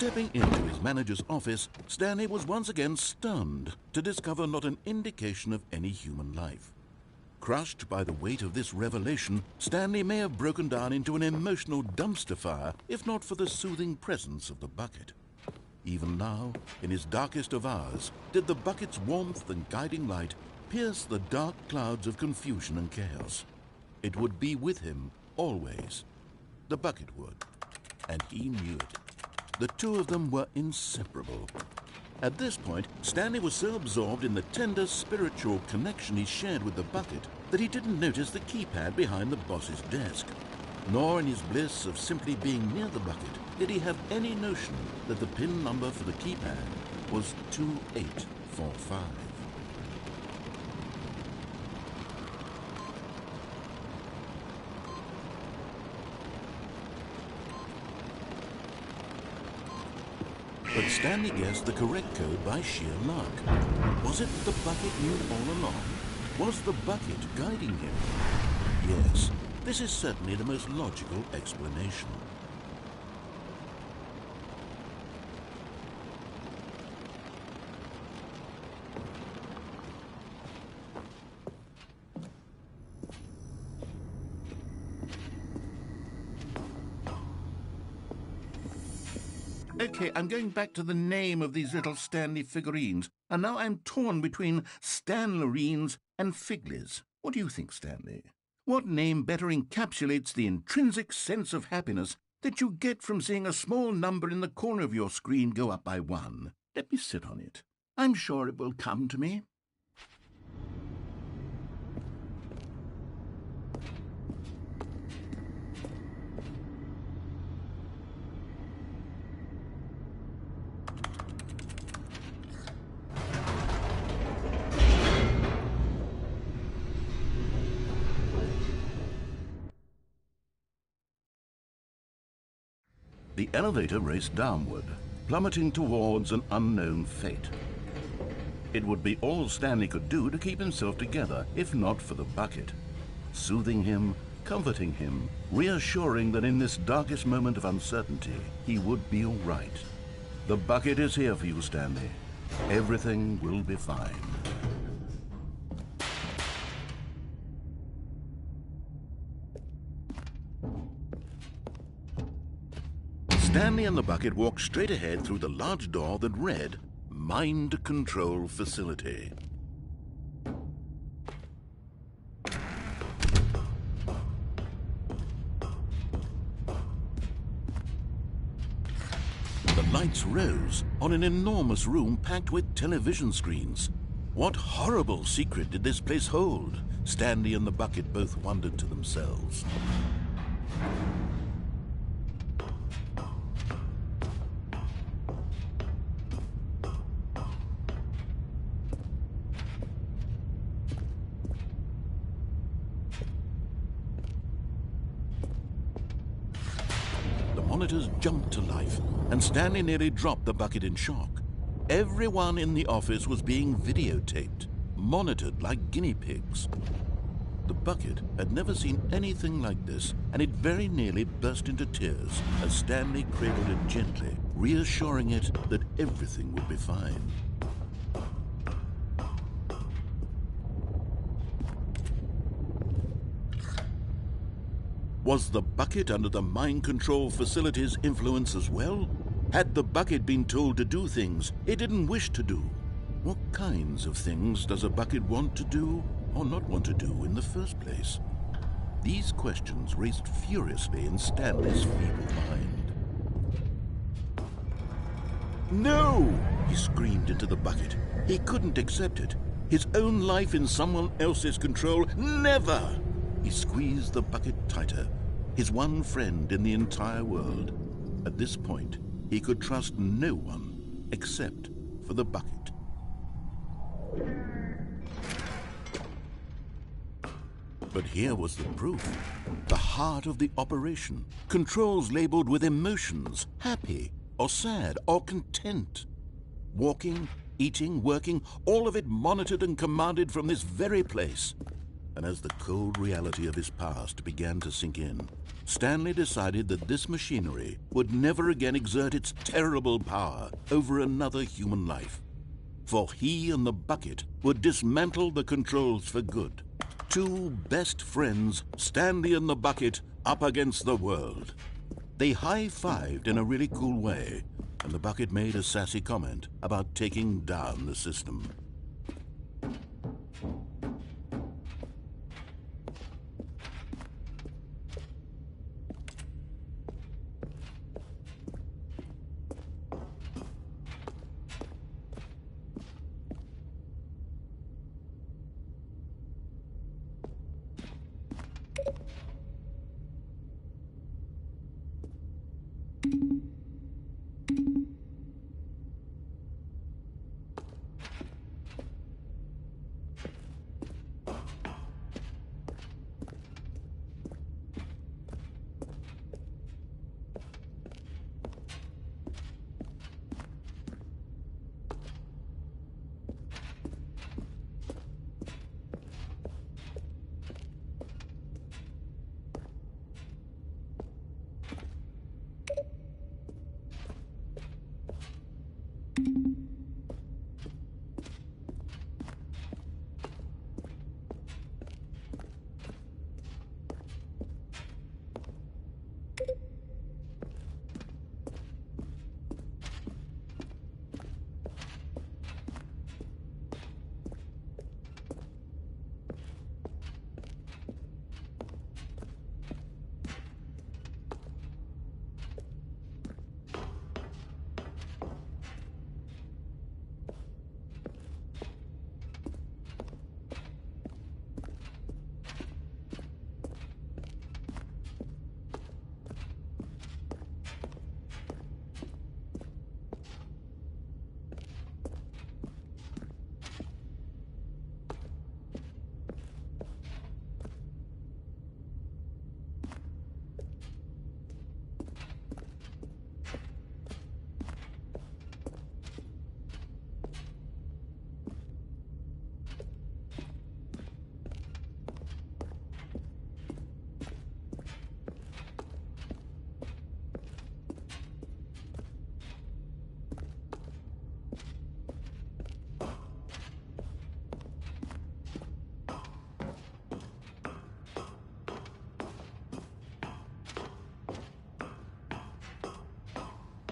Speaker 1: Stepping into his manager's office, Stanley was once again stunned to discover not an indication of any human life. Crushed by the weight of this revelation, Stanley may have broken down into an emotional dumpster fire if not for the soothing presence of the bucket. Even now, in his darkest of hours, did the bucket's warmth and guiding light pierce the dark clouds of confusion and chaos. It would be with him always. The bucket would, and he knew it. The two of them were inseparable. At this point, Stanley was so absorbed in the tender spiritual connection he shared with the bucket that he didn't notice the keypad behind the boss's desk. Nor in his bliss of simply being near the bucket did he have any notion that the PIN number for the keypad was 2845. But Stanley guessed the correct code by sheer luck. Was it the bucket knew all along? Was the bucket guiding him? Yes, this is certainly the most logical explanation.
Speaker 3: Okay, I'm going back to the name of these little Stanley figurines, and now I'm torn between Stanlerines and Figlies. What do you think, Stanley? What name better encapsulates the intrinsic sense of happiness that you get from seeing a small number in the corner of your screen go up by 1? Let me sit on it. I'm sure it will come to me.
Speaker 1: The elevator raced downward, plummeting towards an unknown fate. It would be all Stanley could do to keep himself together, if not for the bucket. Soothing him, comforting him, reassuring that in this darkest moment of uncertainty, he would be all right. The bucket is here for you, Stanley. Everything will be fine. Stanley and the bucket walked straight ahead through the large door that read, Mind Control Facility. The lights rose on an enormous room packed with television screens. What horrible secret did this place hold? Stanley and the bucket both wondered to themselves. Monitors jumped to life, and Stanley nearly dropped the bucket in shock. Everyone in the office was being videotaped, monitored like guinea pigs. The bucket had never seen anything like this, and it very nearly burst into tears as Stanley cradled it gently, reassuring it that everything would be fine. Was the bucket under the mind control facility's influence as well? Had the bucket been told to do things it didn't wish to do? What kinds of things does a bucket want to do or not want to do in the first place? These questions raced furiously in Stanley's feeble mind. No! He screamed into the bucket. He couldn't accept it. His own life in someone else's control, never! He squeezed the bucket tighter, his one friend in the entire world. At this point, he could trust no one except for the bucket. But here was the proof. The heart of the operation. Controls labeled with emotions, happy or sad or content. Walking, eating, working, all of it monitored and commanded from this very place. And as the cold reality of his past began to sink in, Stanley decided that this machinery would never again exert its terrible power over another human life. For he and the bucket would dismantle the controls for good. Two best friends, Stanley and the bucket, up against the world. They high-fived in a really cool way, and the bucket made a sassy comment about taking down the system.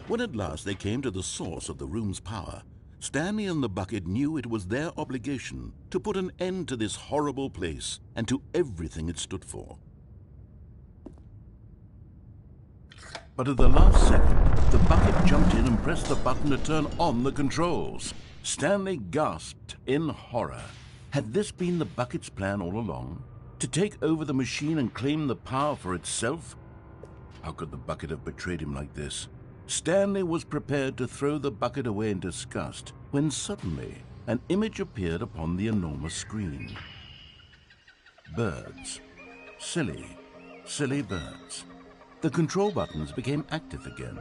Speaker 1: When at last they came to the source of the room's power, Stanley and the bucket knew it was their obligation to put an end to this horrible place and to everything it stood for. But at the last second, the bucket jumped in and pressed the button to turn on the controls. Stanley gasped in horror. Had this been the bucket's plan all along? To take over the machine and claim the power for itself? How could the bucket have betrayed him like this? Stanley was prepared to throw the bucket away in disgust when suddenly an image appeared upon the enormous screen. Birds. Silly, silly birds. The control buttons became active again.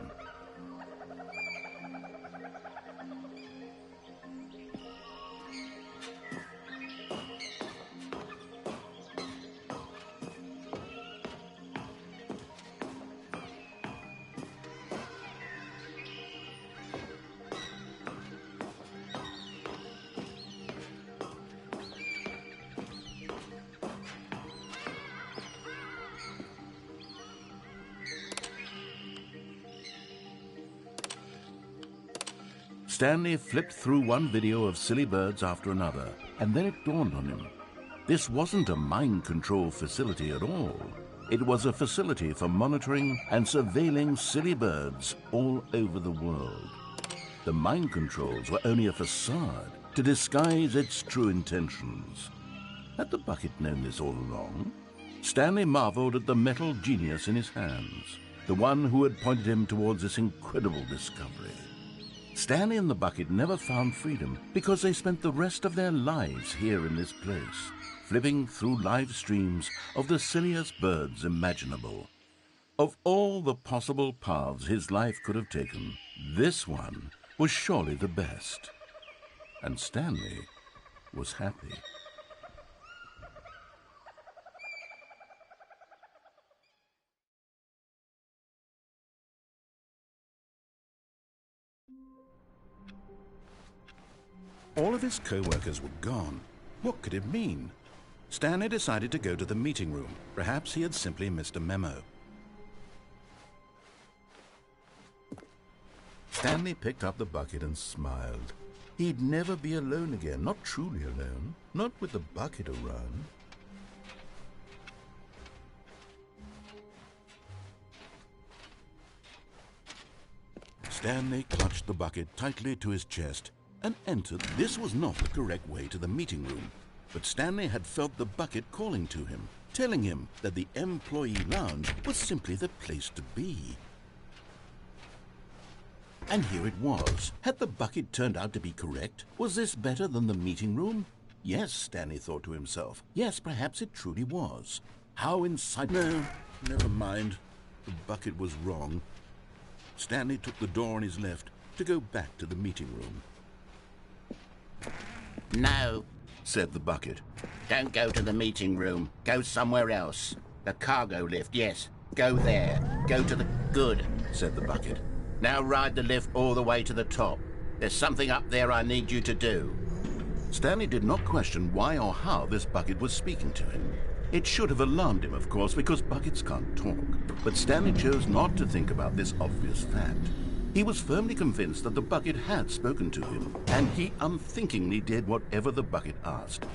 Speaker 1: Stanley flipped through one video of silly birds after another, and then it dawned on him. This wasn't a mind control facility at all. It was a facility for monitoring and surveilling silly birds all over the world. The mind controls were only a facade to disguise its true intentions. Had the bucket known this all along? Stanley marveled at the metal genius in his hands, the one who had pointed him towards this incredible discovery. Stanley and the bucket never found freedom because they spent the rest of their lives here in this place, flipping through live streams of the silliest birds imaginable. Of all the possible paths his life could have taken, this one was surely the best. And Stanley was happy. his co-workers were gone. What could it mean? Stanley decided to go to the meeting room. Perhaps he had simply missed a memo. Stanley picked up the bucket and smiled. He'd never be alone again, not truly alone, not with the bucket around. Stanley clutched the bucket tightly to his chest and entered. This was not the correct way to the meeting room, but Stanley had felt the bucket calling to him, telling him that the employee lounge was simply the place to be. And here it was. Had the bucket turned out to be correct? Was this better than the meeting room? Yes, Stanley thought to himself. Yes, perhaps it truly was. How insightful. No, never mind. The bucket was wrong. Stanley took the door on his left to go back to the meeting room.
Speaker 3: No,
Speaker 1: Said the bucket.
Speaker 3: don't go to the meeting room. Go somewhere else. The cargo lift, yes. Go there. Go to the... Good,
Speaker 1: Said the bucket.
Speaker 3: Now ride the lift all the way to the top. There's something up there I need you to do.
Speaker 1: Stanley did not question why or how this bucket was speaking to him. It should have alarmed him, of course, because buckets can't talk. But Stanley chose not to think about this obvious fact. He was firmly convinced that the bucket had spoken to him, and he unthinkingly did whatever the bucket asked.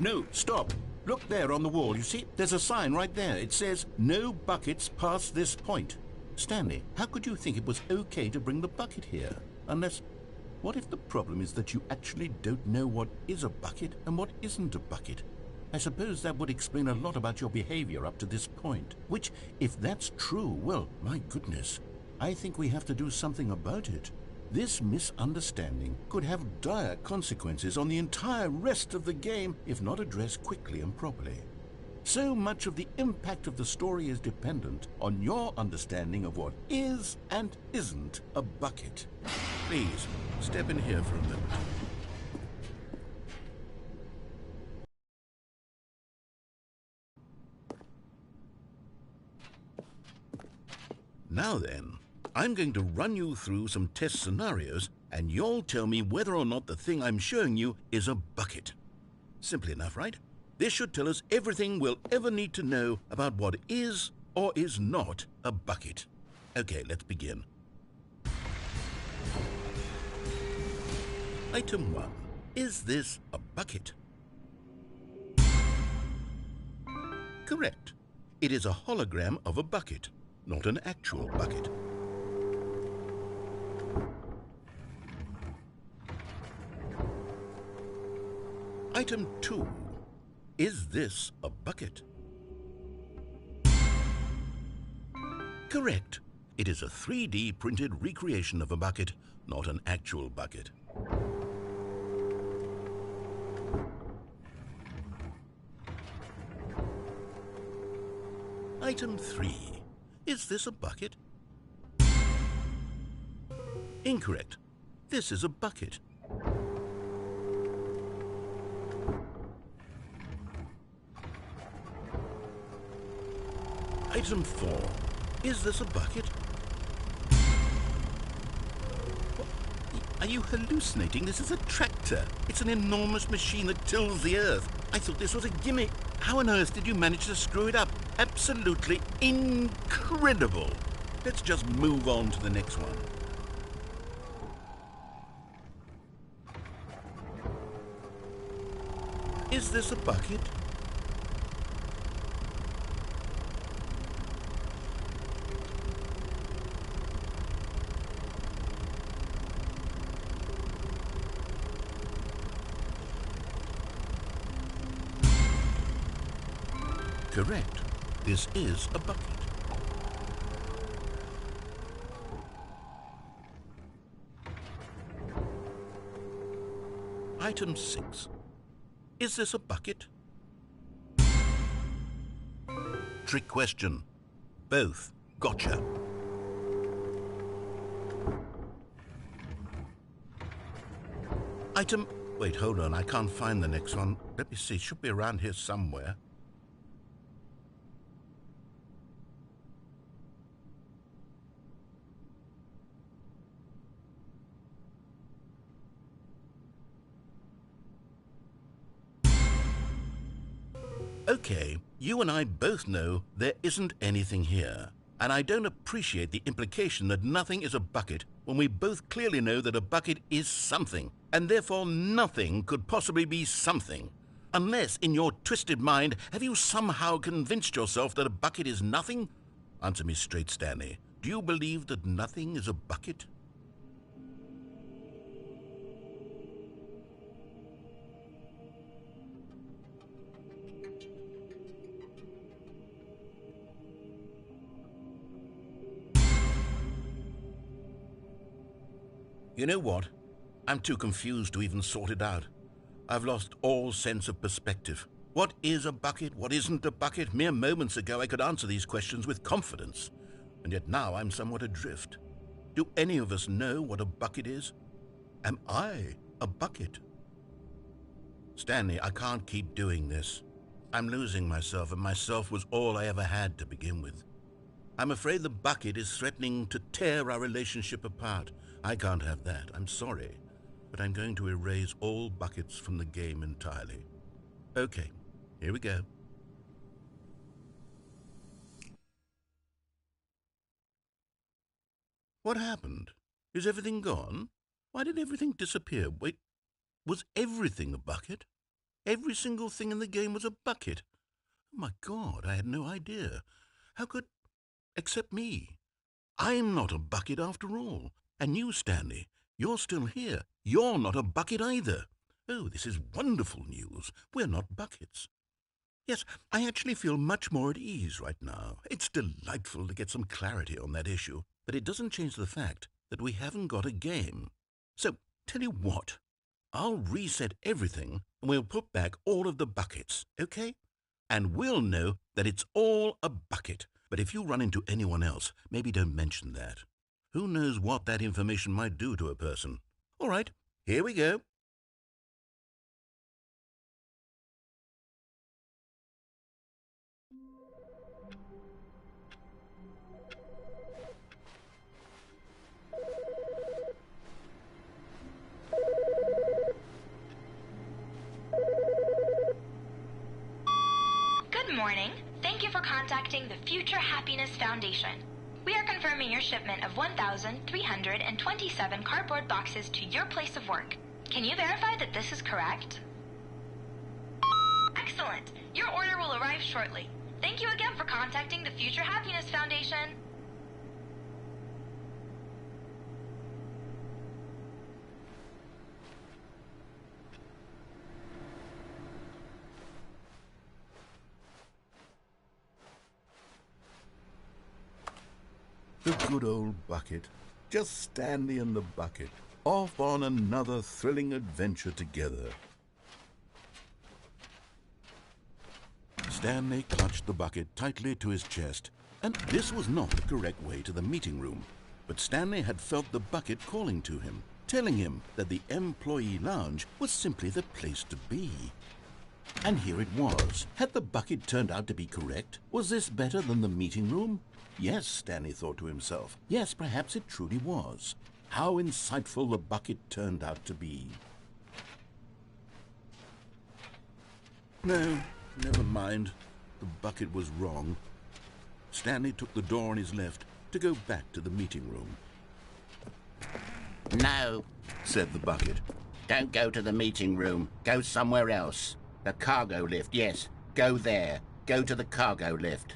Speaker 1: No, stop. Look there on the wall. You see, there's a sign right there. It says, "No buckets past this point." Stanley, how could you think it was okay to bring the bucket here? Unless, what if the problem is that you actually don't know what is a bucket and what isn't a bucket? I suppose that would explain a lot about your behavior up to this point. Which, if that's true, well, my goodness, I think we have to do something about it. This misunderstanding could have dire consequences on the entire rest of the game if not addressed quickly and properly. So much of the impact of the story is dependent on your understanding of what is and isn't a bucket. Please, step in here for a moment. Now then, I'm going to run you through some test scenarios, and you'll tell me whether or not the thing I'm showing you is a bucket. Simple enough, right? This should tell us everything we'll ever need to know about what is or is not a bucket. Okay, let's begin. Item 1. Is this a bucket? Correct. It is a hologram of a bucket, not an actual bucket. Item 2. Is this a bucket? Correct. It is a 3D printed recreation of a bucket, not an actual bucket. Item 3. Is this a bucket? Incorrect. This is a bucket. Item 4. Is this a bucket? Are you hallucinating? This is a tractor. It's an enormous machine that tills the earth. I thought this was a gimmick. How on earth did you manage to screw it up? Absolutely incredible. Let's just move on to the next one. Is this a bucket? Correct. This is a bucket. Item 6. Is this a bucket? trick question. Both. Gotcha. Item... Wait, hold on. I can't find the next one. Let me see. It should be around here somewhere. Okay, you and I both know there isn't anything here. And I don't appreciate the implication that nothing is a bucket when we both clearly know that a bucket is something, and therefore nothing could possibly be something. Unless, in your twisted mind, have you somehow convinced yourself that a bucket is nothing? Answer me straight, Stanley. Do you believe that nothing is a bucket? You know what? I'm too confused to even sort it out. I've lost all sense of perspective. What is a bucket? What isn't a bucket? Mere moments ago I could answer these questions with confidence, and yet now I'm somewhat adrift. Do any of us know what a bucket is? Am I a bucket? Stanley, I can't keep doing this. I'm losing myself, and myself was all I ever had to begin with. I'm afraid the bucket is threatening to tear our relationship apart. I can't have that. I'm sorry, but I'm going to erase all buckets from the game entirely. Okay, here we go. What happened? Is everything gone? Why did everything disappear? Wait, was everything a bucket? Every single thing in the game was a bucket? Oh my God, I had no idea. How could... except me. I'm not a bucket after all. And you, Stanley, you're still here. You're not a bucket either. Oh, this is wonderful news. We're not buckets. Yes, I actually feel much more at ease right now. It's delightful to get some clarity on that issue, but it doesn't change the fact that we haven't got a game. So, tell you what, I'll reset everything and we'll put back all of the buckets, okay? And we'll know that it's all a bucket. But if you run into anyone else, maybe don't mention that. Who knows what that information might do to a person? All right, here we go.
Speaker 4: Good morning. Thank you for contacting the Future Happiness Foundation. We are confirming your shipment of 1,327 cardboard boxes to your place of work. Can you verify that this is correct? Excellent. Your order will arrive shortly. Thank you again for contacting the Future Happiness Foundation.
Speaker 1: The good old bucket. Just Stanley and the bucket, off on another thrilling adventure together. Stanley clutched the bucket tightly to his chest, and this was not the correct way to the meeting room. But Stanley had felt the bucket calling to him, telling him that the employee lounge was simply the place to be. And here it was. Had the bucket turned out to be correct? Was this better than the meeting room? Yes, Stanley thought to himself. Yes, perhaps it truly was. How insightful the bucket turned out to be. No, never mind. The bucket was wrong. Stanley took the door on his left to go back to the meeting room.
Speaker 3: No,
Speaker 1: Said the bucket.
Speaker 3: don't go to the meeting room. Go somewhere else. The cargo lift, yes. Go there. Go to the cargo lift.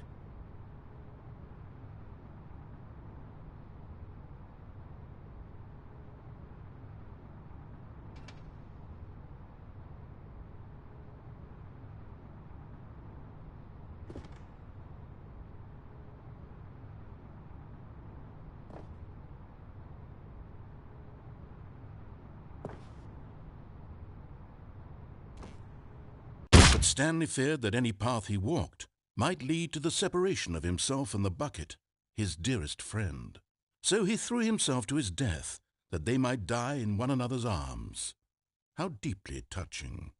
Speaker 1: But Stanley feared that any path he walked might lead to the separation of himself and the bucket, his dearest friend. So he threw himself to his death, that they might die in one another's arms. How deeply touching.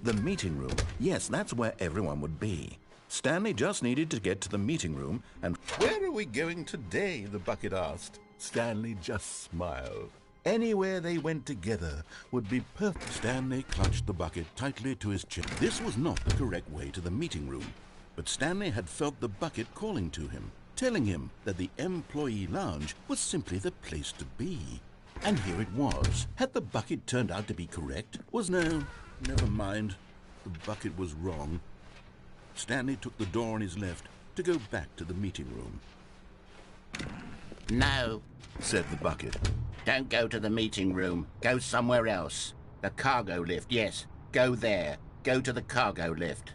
Speaker 3: The meeting room. Yes, that's where everyone would be. Stanley just needed to get to the meeting room and...
Speaker 1: "Where are we going today?" the bucket asked. Stanley just smiled.
Speaker 3: Anywhere they went together would be perfect.
Speaker 1: Stanley clutched the bucket tightly to his chest. This was not the correct way to the meeting room, but Stanley had felt the bucket calling to him, telling him that the employee lounge was simply the place to be. And here it was. Had the bucket turned out to be correct? Never mind. The bucket was wrong. Stanley took the door on his left to go back to the meeting room.
Speaker 3: "No,"
Speaker 1: said the bucket.
Speaker 3: "don't go to the meeting room. Go somewhere else. The cargo lift, yes. Go there. Go to the cargo lift."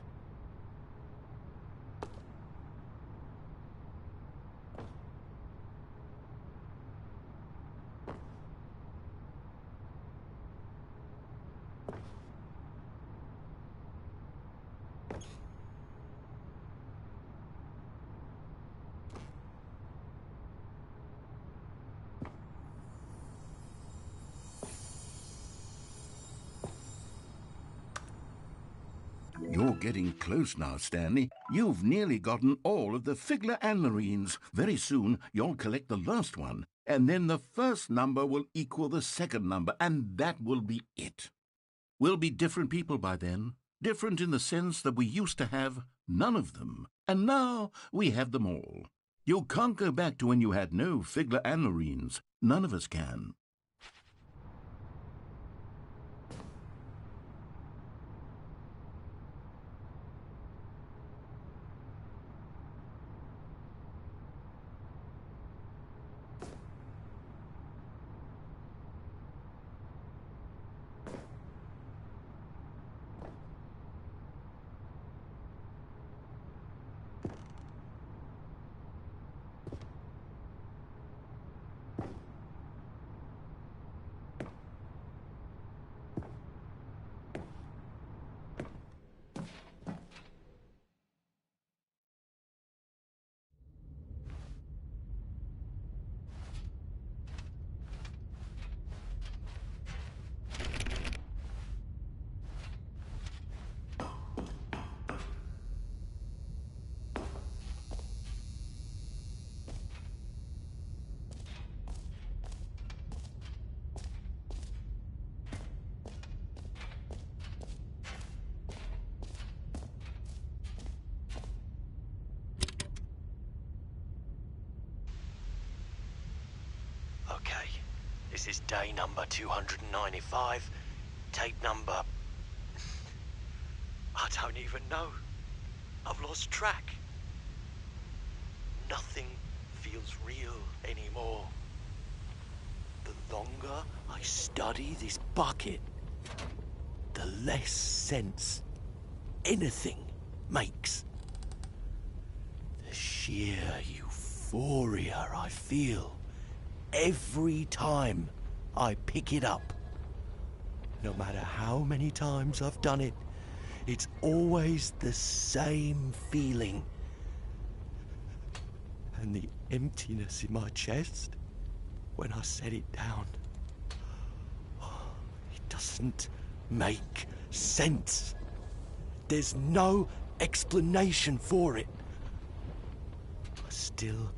Speaker 1: You're getting close now, Stanley. You've nearly gotten all of the Figler anlarines. Very soon, you'll collect the last one, and then the first number will equal the second number, and that will be it. We'll be different people by then. Different in the sense that we used to have none of them, and now we have them all. You can't go back to when you had no Figler anlarines. None of us can.
Speaker 5: Okay, this is day number 295, tape number... I don't even know. I've lost track. Nothing feels real anymore. The longer I study this bucket, the less sense anything makes. The sheer euphoria I feel every time I pick it up. No matter how many times I've done it, it's always the same feeling. And the emptiness in my chest when I set it down. It doesn't make sense. There's no explanation for it. I still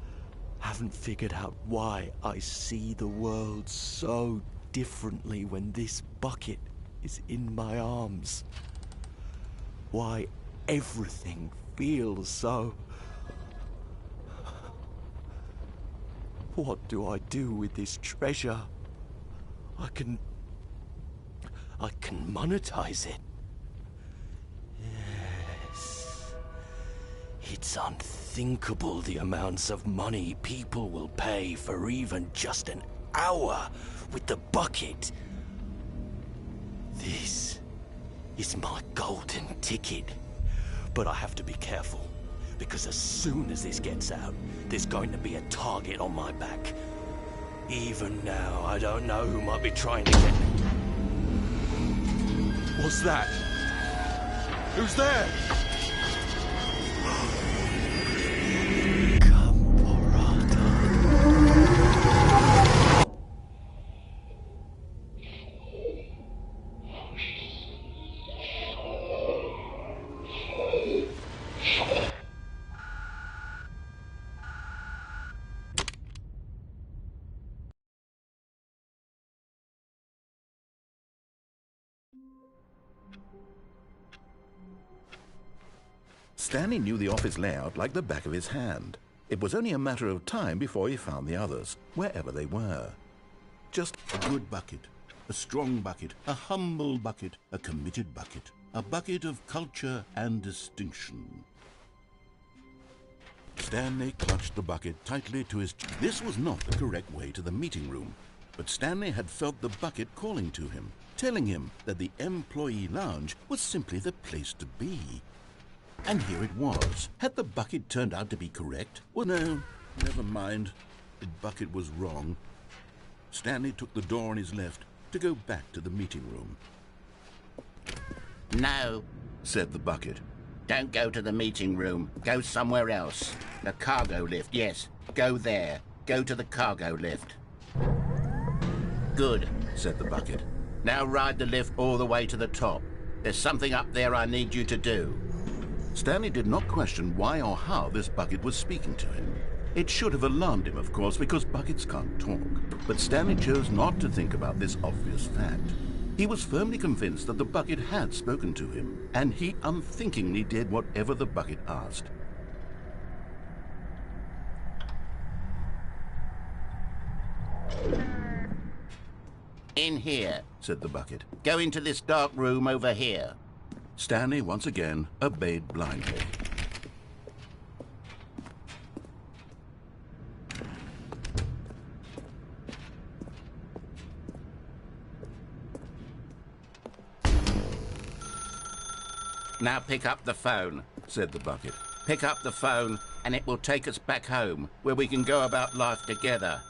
Speaker 5: haven't figured out why I see the world so differently when this bucket is in my arms. Why everything feels so... What do I do with this treasure? I can monetize it. Yes. It's unthinkable the amounts of money people will pay for even just an hour with the bucket. This is my golden ticket. But I have to be careful, because as soon as this gets out, there's going to be a target on my back. Even now, I don't know who might be trying to get me. What's that? Who's there?
Speaker 1: Stanley knew the office layout like the back of his hand. It was only a matter of time before he found the others, wherever they were. Just a good bucket, a strong bucket, a humble bucket, a committed bucket, a bucket of culture and distinction. Stanley clutched the bucket tightly to his chest. This was not the correct way to the meeting room, but Stanley had felt the bucket calling to him, telling him that the employee lounge was simply the place to be. And here it was. Had the bucket turned out to be correct? Well, no, never mind. The bucket was wrong. Stanley took the door on his left to go back to the meeting room.
Speaker 3: No,
Speaker 1: Said the bucket.
Speaker 3: don't go to the meeting room. Go somewhere else. The cargo lift, yes. Go there. Go to the cargo lift. Good,
Speaker 1: Said the bucket.
Speaker 3: now ride the lift all the way to the top. There's something up there I need you to do.
Speaker 1: Stanley did not question why or how this bucket was speaking to him. It should have alarmed him, of course, because buckets can't talk. But Stanley chose not to think about this obvious fact. He was firmly convinced that the bucket had spoken to him, and he unthinkingly did whatever the bucket asked.
Speaker 3: In here.
Speaker 1: Said the bucket.
Speaker 3: Go into this dark room over here.
Speaker 1: Stanley once again obeyed blindly.
Speaker 3: Now pick up the phone.
Speaker 1: Said the bucket.
Speaker 3: Pick up the phone and it will take us back home, where we can go about life together.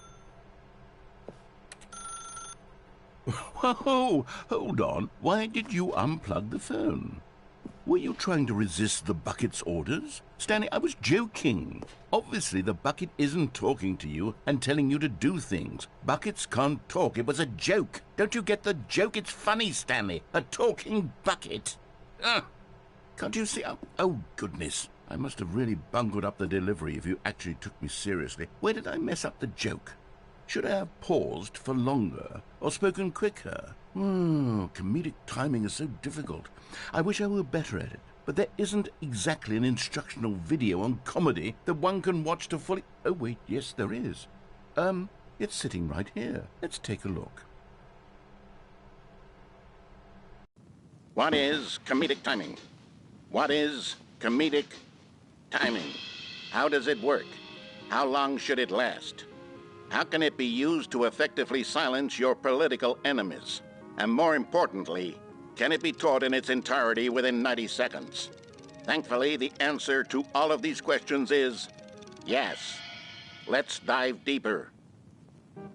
Speaker 1: Whoa, hold on. Why did you unplug the phone? Were you trying to resist the bucket's orders? Stanley, I was joking. Obviously, the bucket isn't talking to you and telling you to do things. Buckets can't talk. It was a joke.
Speaker 3: Don't you get the joke? It's funny, Stanley. A talking bucket.
Speaker 1: Can't you see? Oh, goodness. I must have really bungled up the delivery if you actually took me seriously. Where did I mess up the joke? Should I have paused for longer or spoken quicker? Comedic timing is so difficult. I wish I were better at it. But there isn't exactly an instructional video on comedy that one can watch to fully... Oh, wait, yes, there is. It's sitting right here. Let's take a look.
Speaker 3: What is comedic timing? What is comedic timing? How does it work? How long should it last? How can it be used to effectively silence your political enemies? And more importantly, can it be taught in its entirety within 90 seconds? Thankfully, the answer to all of these questions is yes. Let's dive deeper.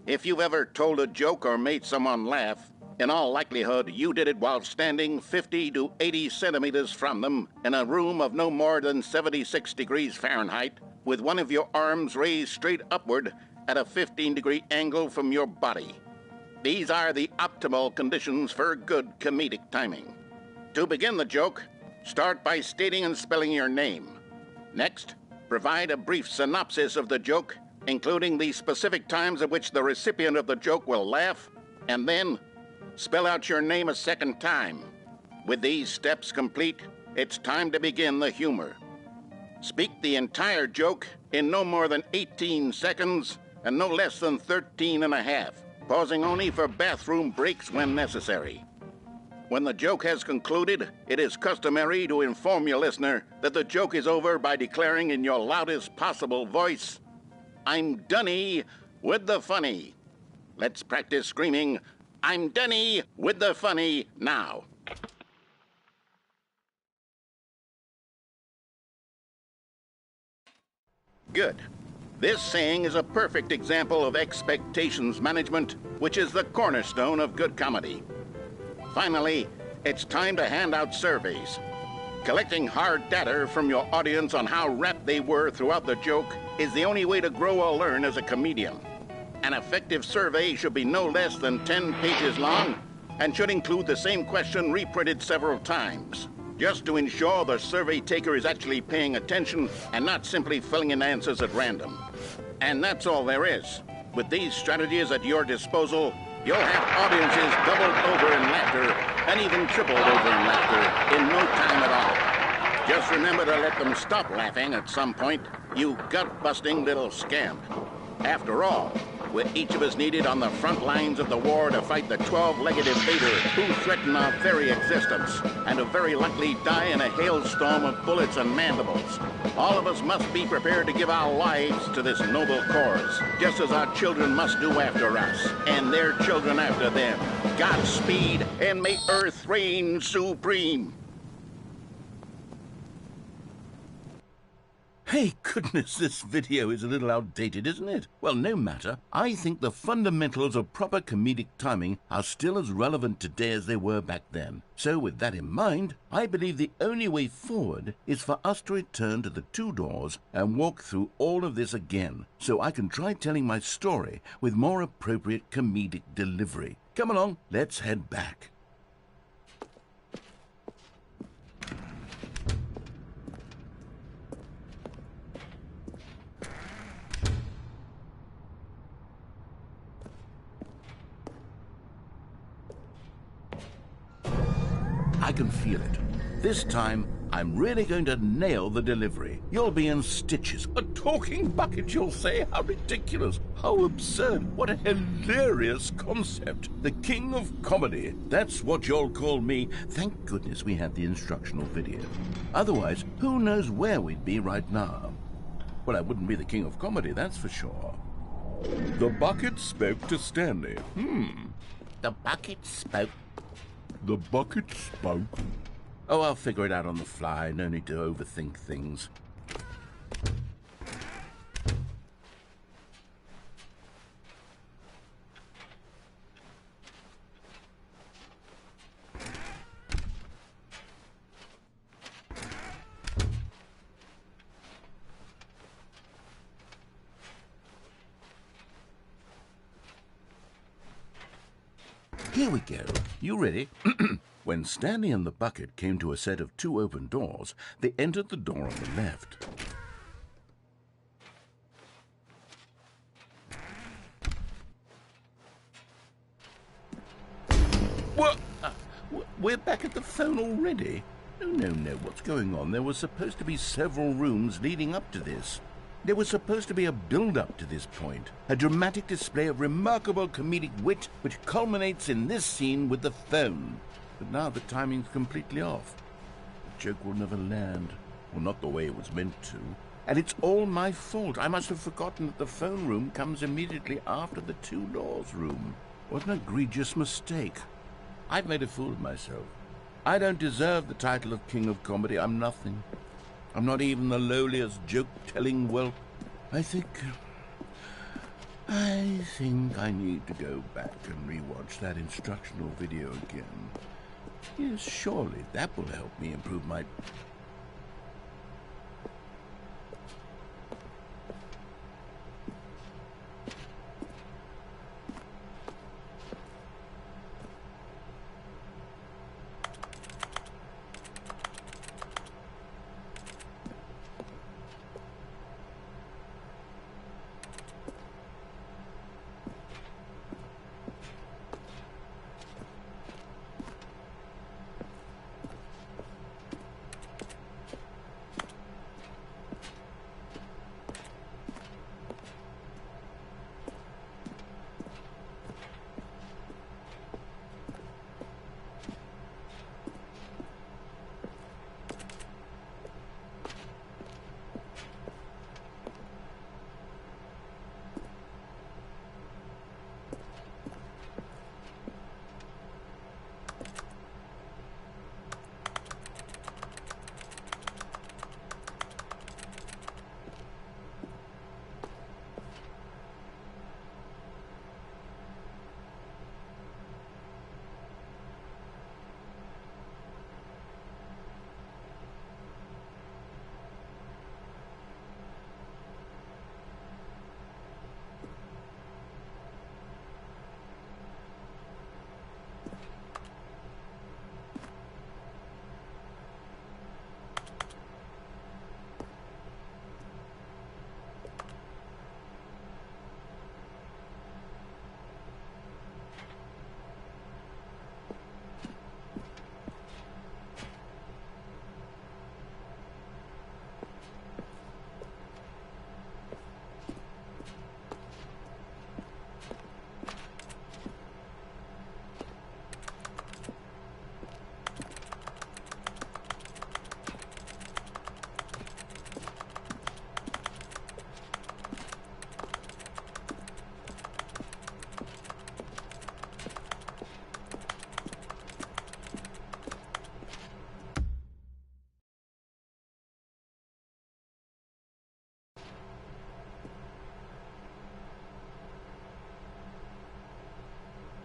Speaker 3: If you've ever told a joke or made someone laugh, in all likelihood, you did it while standing 50 to 80 centimeters from them in a room of no more than 76 degrees Fahrenheit, with one of your arms raised straight upward at a 15-degree angle from your body. These are the optimal conditions for good comedic timing. To begin the joke, start by stating and spelling your name. Next, provide a brief synopsis of the joke, including the specific times at which the recipient of the joke will laugh, and then spell out your name a second time. With these steps complete, it's time to begin the humor. Speak the entire joke in no more than 18 seconds and no less than 13 and a half, pausing only for bathroom breaks when necessary. When the joke has concluded, it is customary to inform your listener that the joke is over by declaring in your loudest possible voice, "I'm Dunny with the funny." Let's practice screaming, "I'm Dunny with the funny" now. Good.
Speaker 1: This saying is a perfect example of expectations management, which is the cornerstone of good comedy. Finally, it's time to hand out surveys. Collecting hard data from your audience on how rapt they were throughout the joke is the only way to grow or learn as a comedian. An effective survey should be no less than 10 pages long and should include the same question reprinted several times, just to ensure the survey taker is actually paying attention and not simply filling in answers at random. And that's all there is. With these strategies at your disposal, you'll have audiences doubled over in laughter and even tripled over in laughter in no time at all. Just remember to let them stop laughing at some point, you gut-busting little scamp. After all, we're each of us needed on the front lines of the war to fight the 12-legged invader who threaten our very existence and who very likely die in a hailstorm of bullets and mandibles. All of us must be prepared to give our lives to this noble cause, just as our children must do after us, and their children after them. Godspeed, and may Earth reign supreme.
Speaker 3: Hey, goodness, this video is a little outdated, isn't it? Well, no matter. I think the fundamentals of proper comedic timing are still as relevant today as they were back then. So with that in mind, I believe the only way forward is for us to return to the two doors and walk through all of this again, so I can try telling my story with more appropriate comedic delivery. Come along, let's head back. I can feel it. This time, I'm really going to nail the delivery. You'll be in stitches. A talking bucket, you'll say? How ridiculous. How absurd. What a hilarious concept. The king of comedy. That's what you'll call me. Thank goodness we had the instructional video. Otherwise, who knows where we'd be right now. Well, I wouldn't be the king of comedy, that's for sure. The bucket spoke to Stanley.
Speaker 1: The bucket spoke.
Speaker 3: The bucket spoke. Oh, I'll figure it out on the fly. No need to overthink things. Here we go. You ready? When Stanley and the bucket came to a set of two open doors, they entered the door on the left. What? We're back at the phone already? No, what's going on? There was supposed to be several rooms leading up to this. There was supposed to be a build-up to this point, a dramatic display of remarkable comedic wit which culminates in this scene with the phone. But now the timing's completely off. The joke will never land, or not the way it was meant to. And it's all my fault. I must have forgotten that the phone room comes immediately after the two doors room. What an egregious mistake. I've made a fool of myself. I don't deserve the title of King of Comedy. I'm nothing. I'm not even the lowliest joke-telling whelp. I think I need to go back and rewatch that instructional video again. Yes, surely that will help me improve my